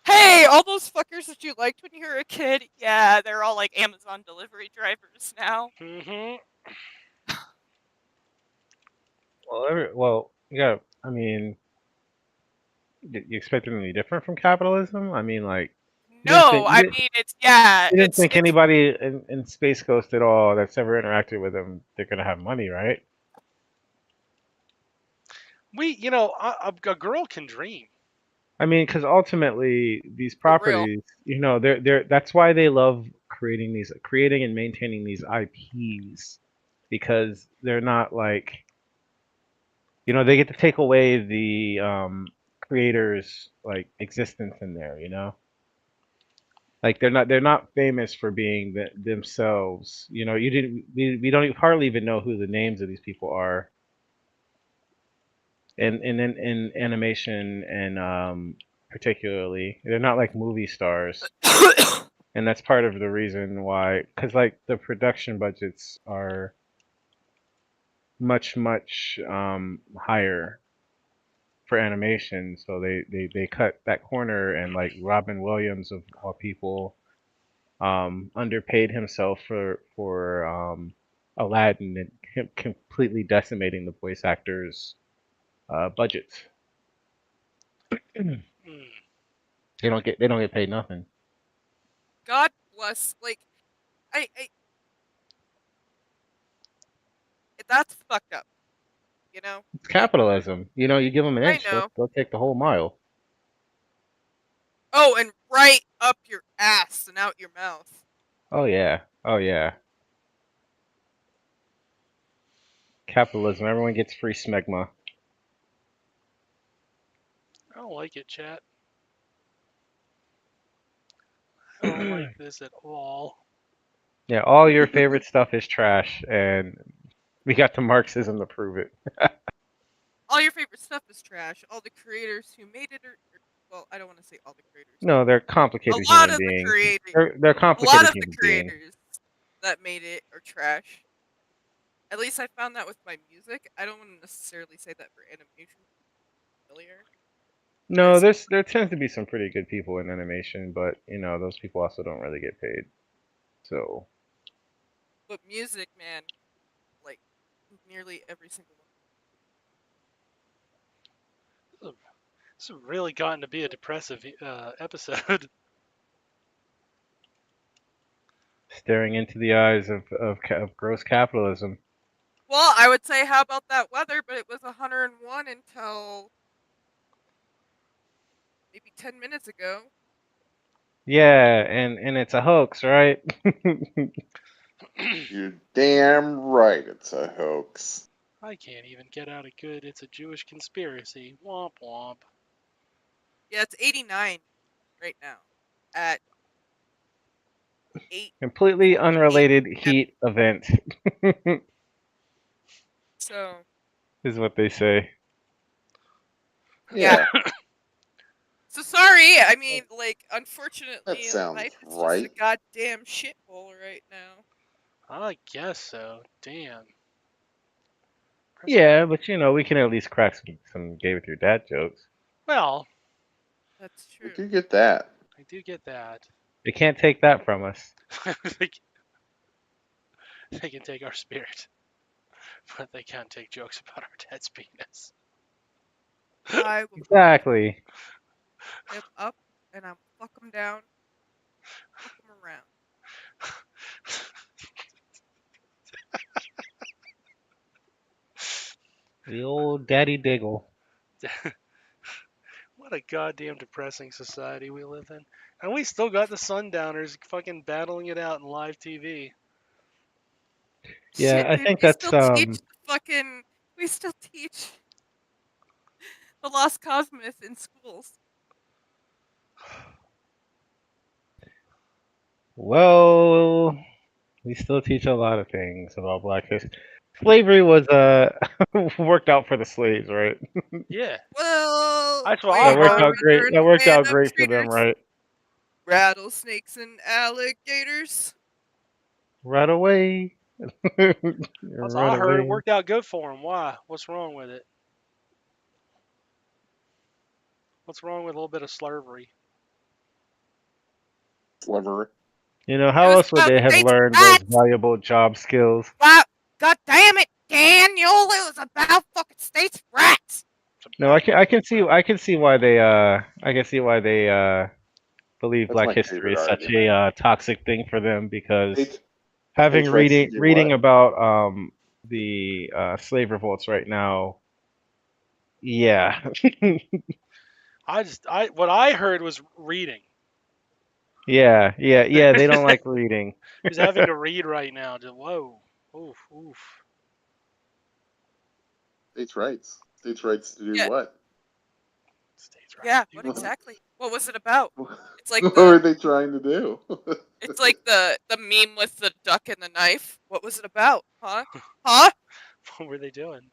Hey, all those fuckers that you liked when you were a kid, yeah, they're all like Amazon delivery drivers now. Mm-hmm. Well, yeah. I mean, you expect it to be different from capitalism? I mean, like, No, I mean you didn't think it's anybody in Space Ghost at all that's ever interacted with them, they're gonna have money, right? A girl can dream. I mean, because ultimately these for real. properties, they're that's why they love creating and maintaining these IPs, because they're not like, they get to take away the creators like existence in there, like they're not famous for being themselves. You didn't we don't hardly even know who the names of these people are in animation, and particularly they're not like movie stars. And that's part of the reason why, because like the production budgets are much higher for animation, so they cut that corner, and like Robin Williams of all people underpaid himself for Aladdin, and him completely decimating the voice actors budgets. Mm. They don't get paid nothing. God bless. Like, I that's fucked up. You know, It's like capitalism. You give them an I inch, they'll, know. they'll take the whole mile. Oh, and right up your ass and out your mouth. Oh yeah. Oh yeah. Capitalism. Everyone gets free smegma. I don't like it, chat. I don't like this at all. Yeah, all your favorite stuff is trash, and we got the Marxism to prove it. All your favorite stuff is trash. All the creators who made it are well, I don't want to say all the creators. No, they're A complicated lot human of the beings. creators, They're a lot complicated of the human beings. creators that made it are trash. At least I found that with my music. I don't want to necessarily say that for animation. Familiar, but I No, see. there tends to be some pretty good people in animation, but those people also don't really get paid. So But music, man, like nearly every single one. This has really gotten to be a depressive episode. staring into the eyes of gross capitalism. Well, I would say, how about that weather? But it was 101 until maybe 10 minutes ago. Yeah, and it's a hoax, right? You're damn right it's a hoax. I can't even get out a good. It's a Jewish conspiracy. Womp womp. Yeah, it's 89 right now at 8:40 Completely unrelated p.m. heat event So is what they say. yeah. Yeah, So sorry. I mean, like, that unfortunately, sounds life is just a right. goddamn shithole right now. I guess so. Damn. Yeah, but we can at least crack some gay with your dad jokes. Well, That's We true. do get that. I do get that. They can't take that from us. they, they can take our spirit, but they can't take jokes about our dad's penis. I will Exactly. step up and I'll fuck them down, fuck them around. The old daddy diggle. What a goddamn depressing society we live in. And we still got the Sundowners fucking battling it out in live TV. Yeah, Shit, I dude, think that's we still teach the Lost Cosmos in schools. well, we still teach a lot of things about black history. Slavery was worked out for the slaves, right? Yeah, Well, that's what I That wait, worked are heard. out we great. turning That a worked man out of great for them, traitors? right? Rattlesnakes and alligators. Right away. That's what I Run heard. It away. worked out good for him. Why? What's wrong with it? What's wrong with a little bit of slavery? Sliver. You know, It how was else would about they have states' learned those rights. valuable job skills? Wow, God damn it, Daniel! It was about fucking states' rights. It's No, I about can see why they believe That's Black my history favorite is such argument. a toxic thing for them because States, having states' rights to do reading what? about the slave revolts right now, yeah. what I heard was reading. Yeah, they don't like reading. Just having to read right now. Just whoa, oof, oof. States' rights. States' rights to do Yeah, what? States' right yeah. to do What what? exactly? What was it about? It's like What the were they trying to do? it's like the meme with the duck and the knife. What was it about? Huh? Huh? What were they doing?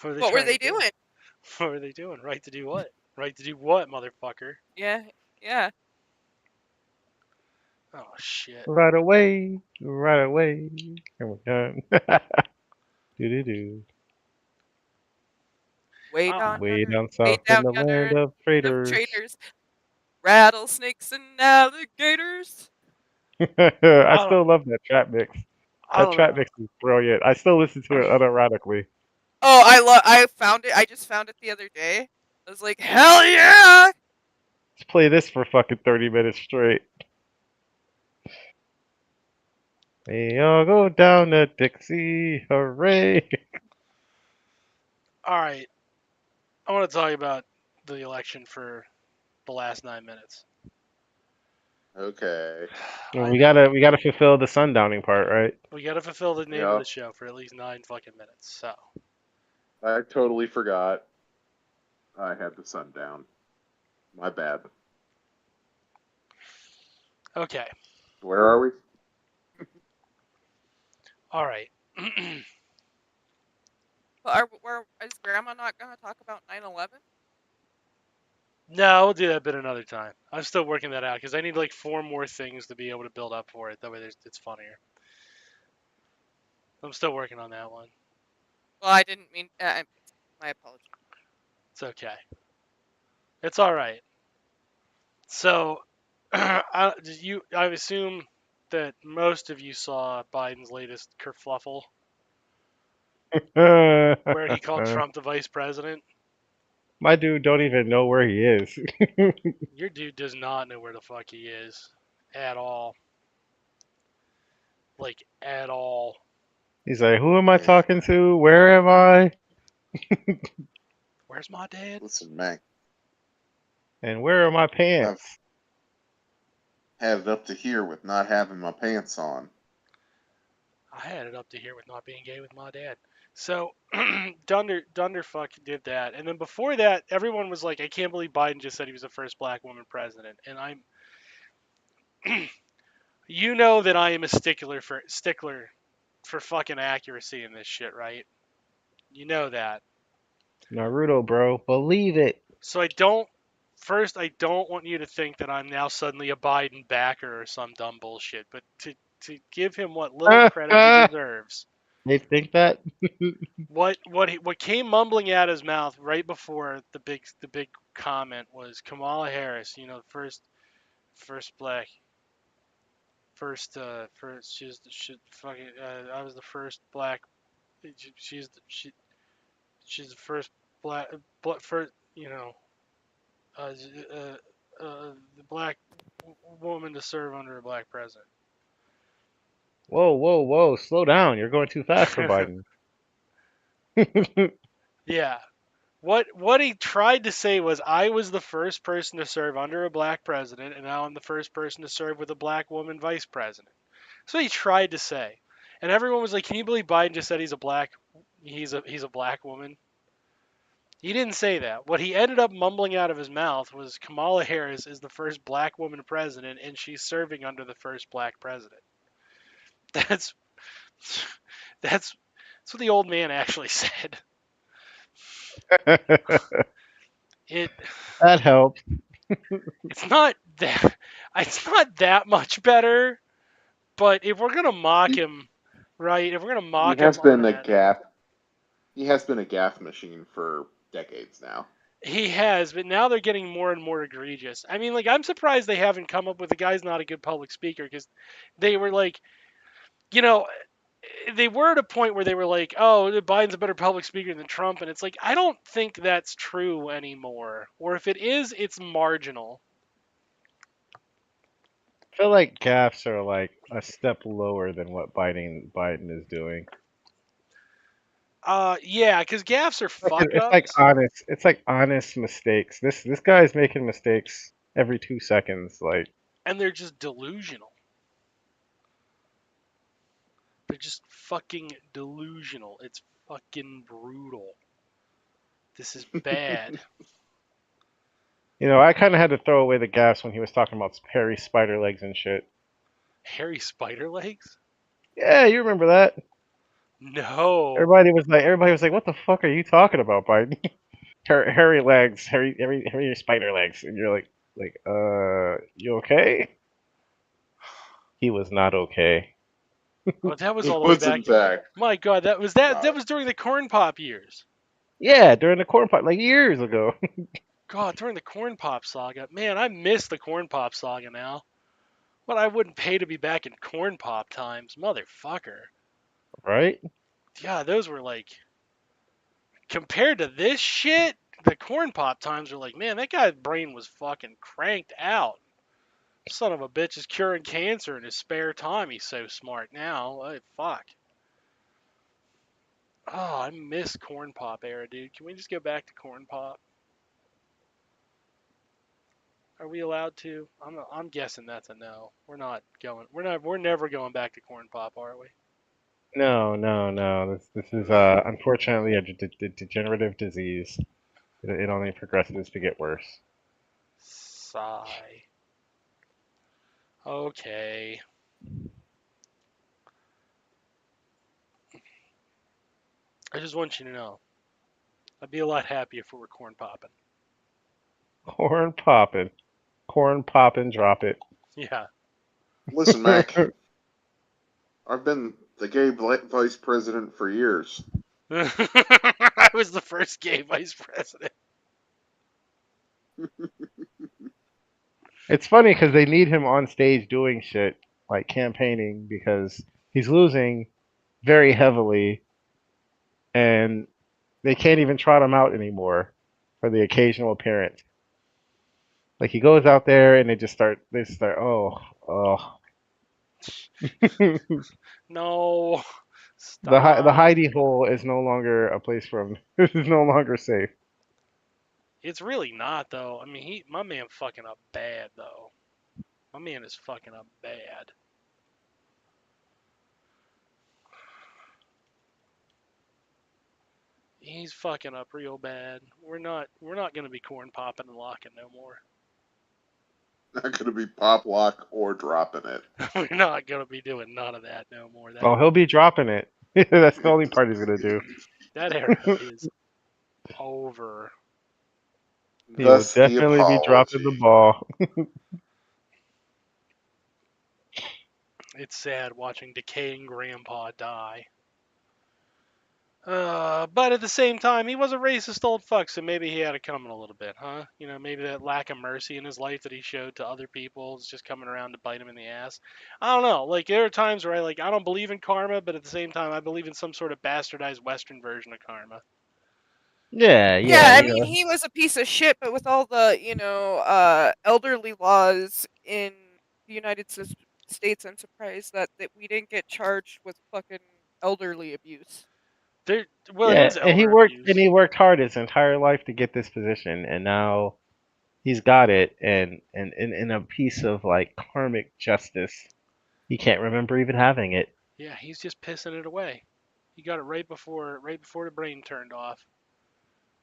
What were they What were trying to they do? doing? What were they doing? Right to do what? Right to do what, motherfucker? Yeah, yeah. Oh shit. Right away, right away. And we're done. Do do do. Way Uh, down Way yonder, down way south in down the yonder, land of of traitors. traders, rattlesnakes and alligators. I I don't. still love that trap mix. I That don't trap know. mix is brilliant. I still listen to it unironically. Oh, I found it. I just found it the other day. I was like, hell yeah! Let's play this for fucking 30 minutes straight. They all go down to Dixie, hooray! All right. I want to talk about the election for the last 9 minutes. Okay. Well, I we know gotta fulfill the sundowning part, right? we got to fulfill the name of Yeah. the show for at least 9 fucking minutes. So, I totally forgot I had the sundown. My bad. okay. Where are we? All right. Is Grandma not gonna talk about 9/11? No, we'll do that bit another time. I'm still working that out because I need like 4 more things to be able to build up for it. That way, it's funnier. I'm still working on that one. Well, I didn't mean. My apologies. It's okay. It's all right. So, I assume that most of you saw Biden's latest kerfluffle, where he called Trump the vice president. My dude don't even know where he is. Your dude does not know where the fuck he is at all. Like at all. He's like, who am I Man, talking to? Where am I? Where's my dad? listen, Mac. And where are my I've pants? had it up to here with not having my pants on. I had it up to here with not being gay with my dad. So Dunderfuck did that, and then before that, everyone was like, "I can't believe Biden just said he was the first black woman president." And you know that I am a stickler for fucking accuracy in this shit, right? You know that. Naruto, bro. Believe it. So I don't want you to think that I'm now suddenly a Biden backer or some dumb bullshit, but to give him what little credit he deserves. They think that? What came mumbling out his mouth right before the big comment was Kamala Harris, first black, first she's fucking I was the first black, she's the first first uh, uh, the black woman to serve under a black president. Whoa, whoa, whoa. Slow down. You're going too fast for Biden. Yeah. What he tried to say was I was the first person to serve under a black president, and now I'm the first person to serve with a black woman vice president. That's what he tried to say. And everyone was like, "Can you believe Biden just said he's a black woman?" He didn't say that. What he ended up mumbling out of his mouth was Kamala Harris is the first black woman president, and she's serving under the first black president. That's that's That's what the old man actually said. It That helped. it's not that much better, but if we're gonna mock He, him, right? If we're gonna he mock has him on been a that, gaff. He has been a gaff machine for decades now. he has, but now they're getting more and more egregious. I mean, like, I'm surprised they haven't come up with the guy's not a good public speaker because they were like, you know, they were at a point where they were like, oh, Biden's a better public speaker than Trump, and it's like, I don't think that's true anymore. Or if it is, it's marginal. I feel like gaffes are like a step lower than what Biden is doing. Yeah, because gaffes are fuck It's like ups, honest. It's like honest mistakes. This guy's making mistakes every 2 seconds. Like, and they're just delusional. They're just fucking delusional. It's fucking brutal. This is bad. I kind of had to throw away the gaffes when he was talking about hairy spider legs and shit. Hairy spider legs? Yeah, you remember that? No. Everybody was like, "What the fuck are you talking about, Biden?" Hairy legs, hairy spider legs, and you're like, you okay? He was not okay. Oh, that was He all the way was back. in fact My God, that not. was during the corn pop years. Yeah, during the corn pot, like years ago. God, during the corn pop saga. Man, I miss the corn pop saga now. What I wouldn't pay to be back in corn pop times, motherfucker. Right? Yeah, those were like compared to this shit. The corn pop times were like, man, that guy's brain was fucking cranked out. Son of a bitch is curing cancer in his spare time. He's so smart now. Fuck. Oh, I miss corn pop era, dude. Can we just go back to corn pop? Are we allowed to? I'm guessing that's a no. We're not going. We're not. We're never going back to corn pop, are we? No, no, no. This is unfortunately a degenerative disease. It only progresses to get worse. Sigh. Okay. I just want you to know. I'd be a lot happier if we were corn popping. Corn popping, drop it. Yeah. Listen, Mac, I've been the gay vice president for years. I was the first gay vice president. It's funny because they need him on stage doing shit like campaigning because he's losing very heavily, and they can't even trot him out anymore for the occasional appearance. Like he goes out there and they start oh the No. the Stop. hidey hole is no longer a place for him. This is no longer safe. It's really not though. I mean, my man fucking up bad though. My man is fucking up bad. He's fucking up real bad. We're not gonna be corn popping and locking no more. Not going to be pop lock or dropping it. We're not gonna be doing none of that no more. Oh, he'll be dropping it. That's the only part he's gonna do. That era is over. He will Thus the definitely be dropping the apology. ball. It's sad watching decaying grandpa die. But at the same time, he was a racist old fuck, so maybe he had it coming a little bit, huh? Maybe that lack of mercy in his life that he showed to other people is just coming around to bite him in the ass. I don't know. Like there are times where I don't believe in karma, but at the same time, I believe in some sort of bastardized Western version of karma. Yeah, Yeah, yeah, I you mean, know. he was a piece of shit, but with all the, elderly laws in the States, I'm surprised that we didn't get charged with fucking elderly abuse. Well, it Yeah, is and elder abuse. he worked hard his entire life to get this position, and now he's got it, and in a piece of like karmic justice, he can't remember even having it. Yeah, he's just pissing it away. He got it right before the brain turned off,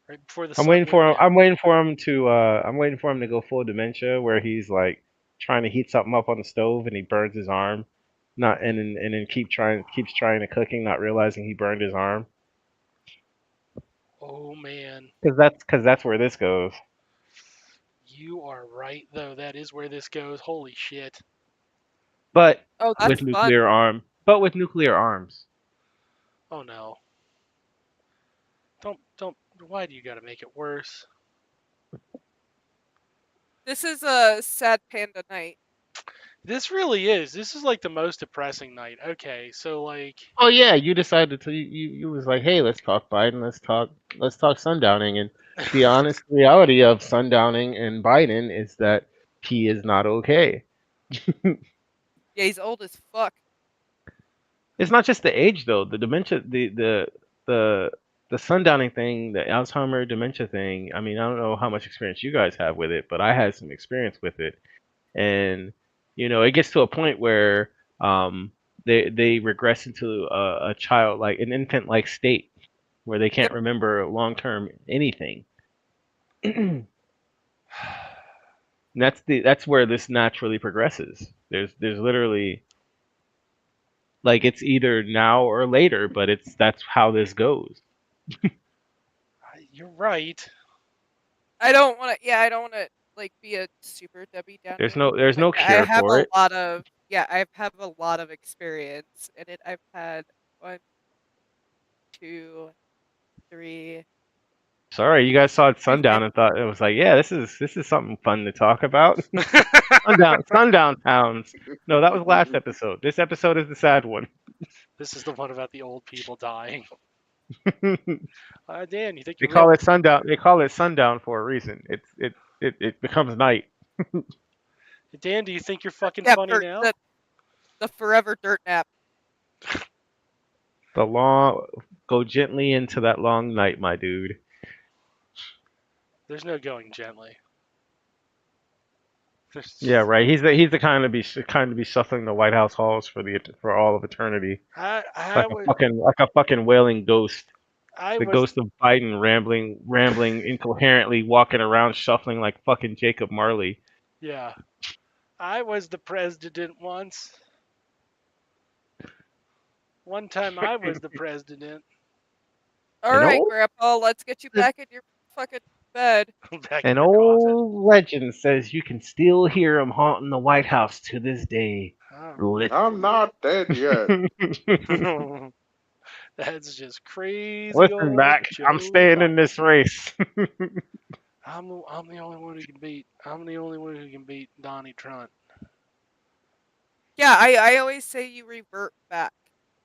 right before the I'm sun waiting went for him. down. I'm waiting for him to go full dementia, where he's like trying to heat something up on the stove and he burns his arm, not and then keeps trying to cooking, not realizing he burned his arm. Oh man, Because that's where this goes. you are right though. That is where this goes. Holy shit. But Oh, with that's fun. nuclear arm. But with nuclear arms. Oh no. Don't. Why do you gotta make it worse? This is a sad panda night. This really is. This is like the most depressing night. Okay, so like, Oh yeah, you decided to you was like, hey, let's talk Biden, let's talk sundowning, and the honest reality of sundowning and Biden is that he is not okay. Yeah, he's old as fuck. It's not just the age though. The dementia, the the sundowning thing, the Alzheimer dementia thing. I mean, I don't know how much experience you guys have with it, but I had some experience with it, and it gets to a point where they regress into a child like an infant like state where they can't Yep. remember long term anything. And that's where this naturally progresses. There's literally like it's either now or later, but that's how this goes. you're right. I don't want to. Yeah, I don't want to like be a super Debbie Downer. There's But no yeah, I cure have for a it. lot of. Yeah, I have a lot of experience in it. I've had 1, 2, 3. Sorry, you guys saw it I've sundown been. and thought it was like, yeah, this is something fun to talk about. Sundown towns. No, that was last episode. This episode is the sad one. This is the one about the old people dying. They Dan, you think you're call real? it sundown. They call it sundown for a reason. It becomes night. Dan, do you think you're fucking Yeah, funny for now? the forever dirt nap. The long go gently into that long night, my dude. There's no going gently. There's Yeah, just, right. He's the kind to be shuffling the White House halls for all of eternity, I would like a fucking wailing ghost. I The was ghost of Biden rambling incoherently, walking around shuffling like fucking Jacob Marley. yeah. I was the president once. One time I was the president. All An right, old Grandpa, let's get you back in your fucking bed. Back in an your coffin. old legend says you can still hear him haunting the White House to this day. Oh. I'm not dead yet. That's just crazy Listen, old Mac, I'm Joe staying in Biden. this race. I'm the only one who can beat. I'm the only one who can beat Donnie Trump. Yeah, I always say you revert back.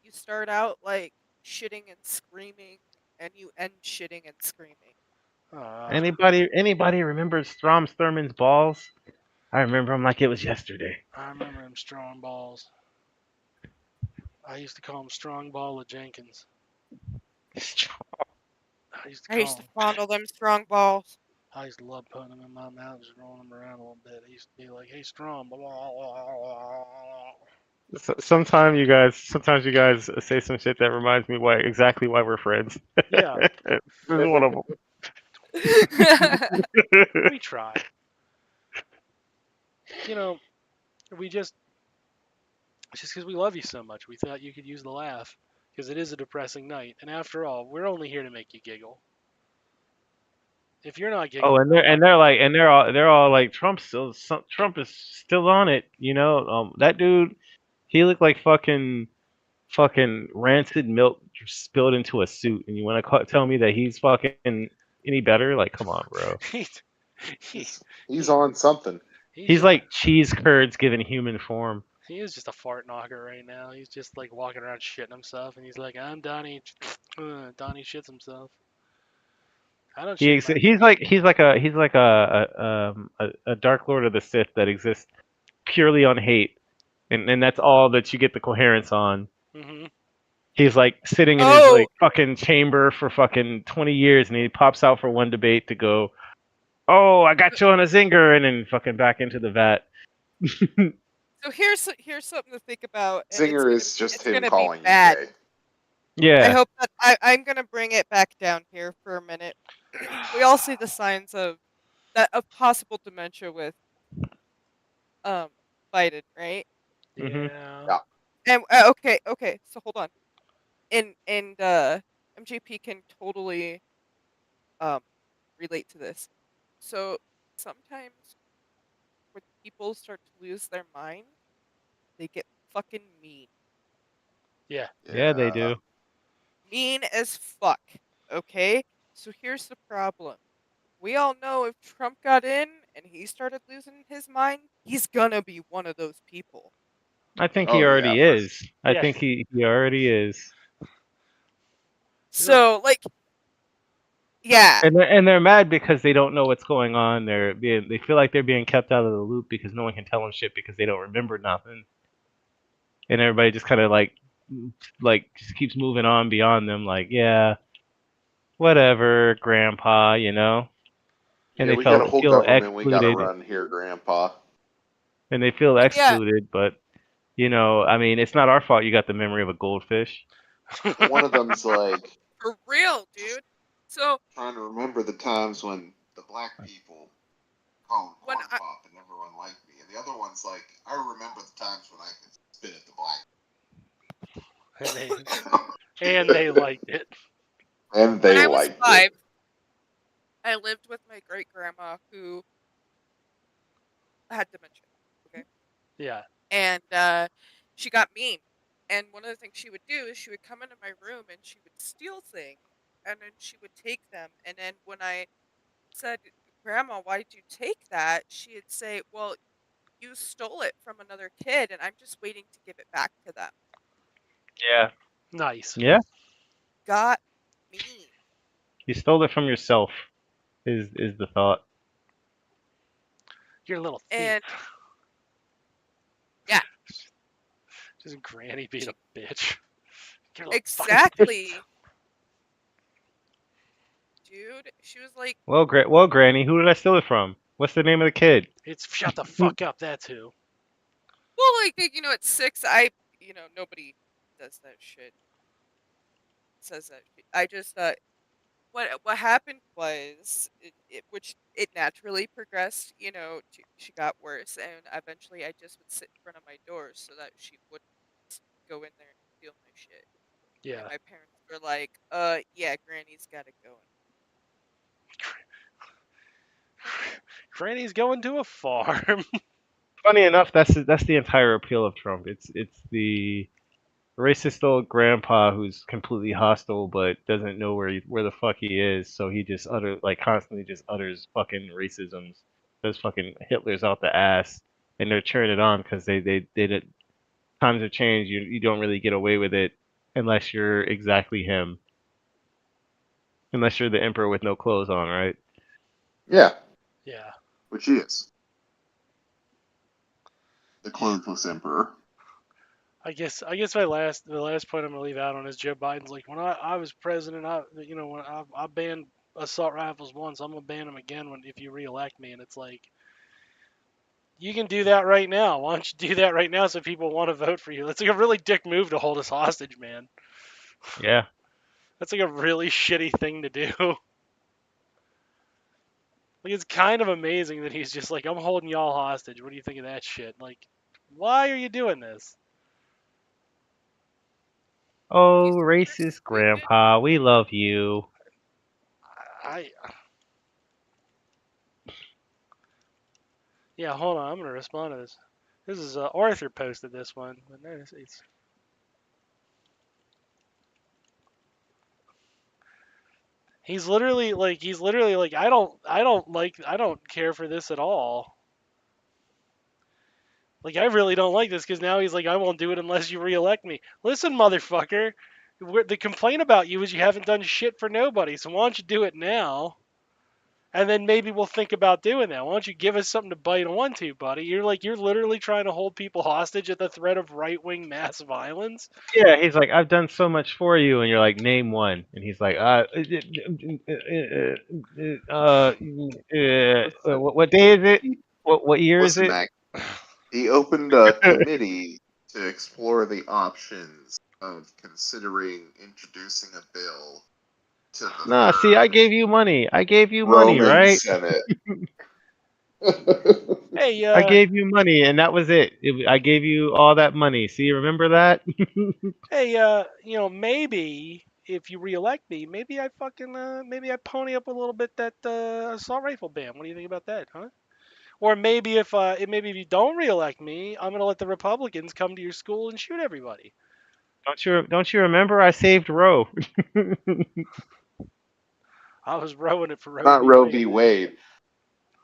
You start out like shitting and screaming, and you end shitting and screaming. Anybody remembers Strom Thurmond's balls? I remember them like it was yesterday. I remember him strong balls. I used to call him Strong Ball of Jenkins. I used to I used call to him. fondle them strong balls. I used to love putting them in my mouth, and just rolling them around a little bit. I used to be like, "Hey, Strong." Blah, blah, blah, blah. Sometimes you guys say some shit that reminds me exactly why we're friends. Yeah, This is one of we try. You know, we just it's just because we love you so much. We thought you could use the laugh because it is a depressing night. And after all, we're only here to make you giggle. If you're not Oh, giggling, we're not. they're all like Trump is still on it. That dude, he looked like fucking rancid milk spilled into a suit, and you want to tell me that he's fucking any better? Like, come on, bro. he, he, He's he, on something. he's He's just like cheese curds given human form. he is just a fart knocker right now. He's just like walking around shitting himself, and he's like, "I'm Donnie." Donnie shits himself. I don't shit He's myself. like a Dark Lord of the Sith that exists purely on hate, and that's all that you get the coherence on. Hmm. He's like sitting in his Oh, like fucking chamber for fucking 20 years, and he pops out for one debate to go, "Oh, I got you on a zinger," and then fucking back into the vat. so here's something to think about, and Zinger is just it's him gonna be calling you bad. gay. I Yeah. hope that I'm gonna bring it back down here for a minute. We all see the signs of possible dementia with um Biden, right? Hmm. Yeah. Yeah. And okay. So hold on. And MJP can totally relate to this. So sometimes when people start to lose their mind, they get fucking mean. Yeah. Yeah, they do. Mean as fuck. Okay? So here's the problem. We all know if Trump got in and he started losing his mind, he's gonna be one of those people. I think he Oh, yeah, already for is. I Yeah. think he already is. So like, yeah, And they're mad because they don't know what's going on. They feel like they're being kept out of the loop because no one can tell them shit because they don't remember nothing. And everybody just kind of like just keeps moving on beyond them. Like, yeah, whatever, grandpa, you know. And Yeah, they we got a whole feel government we gotta excluded. run here, Grandpa. And they feel and yeah, excluded. But you know, I mean, it's not our fault. You got the memory of a goldfish. One of them's like for real, dude. So trying to remember the times when the black people called when corn pop and everyone liked me, and the other one's like, I remember the times when I could spit at the black. and they liked it. And when they I was liked 5, it. I lived with my great grandma who had dementia. Okay, Yeah. and she got mean. And one of the things she would do is she would come into my room and she would steal things, and then she would take them. And then when I said, "Grandma, why did you take that?" she'd say, "Well, you stole it from another kid, and I'm just waiting to give it back to them." Yeah. Nice. Yeah. Got mean. You stole it from yourself. Is the thought. You're a little thief. And yeah, Just granny being she, a bitch. You're a little fucking thief. exactly, dude. She was like, Well, Granny, who did I steal it from? What's the name of the kid? It's shut the fuck up. That's who. well, like at 6, nobody does that shit. Says that shit. I just what happened was which it naturally progressed. She got worse, and eventually I just would sit in front of my door so that she wouldn't go in there and steal my shit. And Yeah. my parents were like, yeah, Granny's gotta go." Granny's going to a farm. Funny enough, that's the entire appeal of Trump. It's the racist old grandpa who's completely hostile but doesn't know where the fuck he is, so he just constantly just utters fucking racisms. Those fucking Hitler's out the ass, and they're cheering it on because they did it. Times have changed. You don't really get away with it unless you're exactly him. Unless you're the emperor with no clothes on, right? Yeah, Yeah. which he is. The clothless emperor. I guess the last point I'm gonna leave out on is Joe Biden's like, when I was president, when I banned assault rifles once, I'm gonna ban them again if you reelect me. And it's like, you can do that right now. Why don't you do that right now so people want to vote for you? That's like a really dick move to hold us hostage, man. Yeah. That's like a really shitty thing to do. Like, it's kind of amazing that he's just like, I'm holding y'all hostage. What do you think of that shit? Like, why are you doing this? Oh, He's super racist stupid. grandpa, we love you. I Yeah, hold on. I'm gonna respond to this. This is Arthur posted this one, but no, it's he's literally like I don't care for this at all. Like, I really don't like this because now he's like, I won't do it unless you reelect me. Listen, motherfucker, the complaint about you is you haven't done shit for nobody. So why don't you do it now? And then maybe we'll think about doing that. Why don't you give us something to bite onto, buddy? You're literally trying to hold people hostage at the threat of right-wing mass violence. Yeah, he's like, I've done so much for you, and you're like, name one, and he's like, what day is it? What year is Listen, it? Mac. He opened a committee to explore the options of considering introducing a bill to the Nah, see, I third gave you money. I gave you money, Roman right? Senate. Hey, I gave you money, and that was it. I gave you all that money. See, remember that? hey, maybe if you reelect me, maybe I fucking, maybe I pony up a little bit that assault rifle ban. What do you think about that, huh? Or maybe maybe if you don't reelect me, I'm gonna let the Republicans come to your school and shoot everybody. Don't you remember? I saved Roe. I was rowing it for Roe Not v. Roe v. Wade. Wade.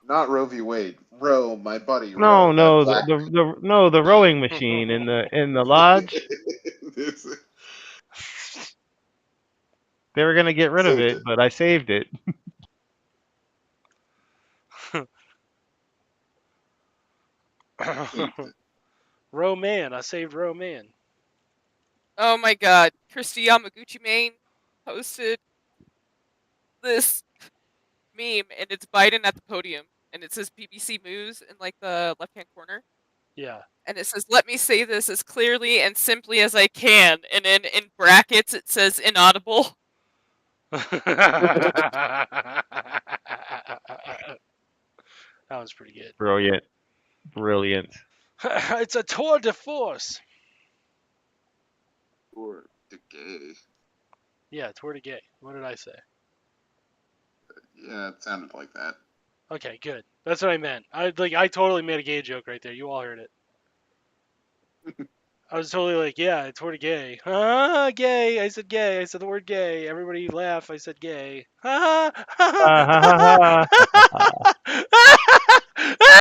Not Roe v. Wade. Roe, my buddy No, Roe, that no, black. the rowing machine in the lodge. They were gonna get rid of Saved it, it. but I saved it. Saved it. Roe man, I saved Roe man. Oh my god. Christy Yamaguchi Main posted this meme and it's Biden at the podium and it says BBC News in like the left hand corner. Yeah. And it says, "Let me say this as clearly and simply as I can." And then in brackets it says inaudible. That was pretty good. Brilliant, brilliant. It's a tour de force. Or the gay. Yeah, tour de gay. What did I say? Yeah, it sounded like that. Okay, good. That's what I meant. I totally made a gay joke right there. You all heard it. I was totally like, yeah, tour de gay. Gay. I said gay. I said the word gay. Everybody laugh. I said gay. Ha ha ha ha.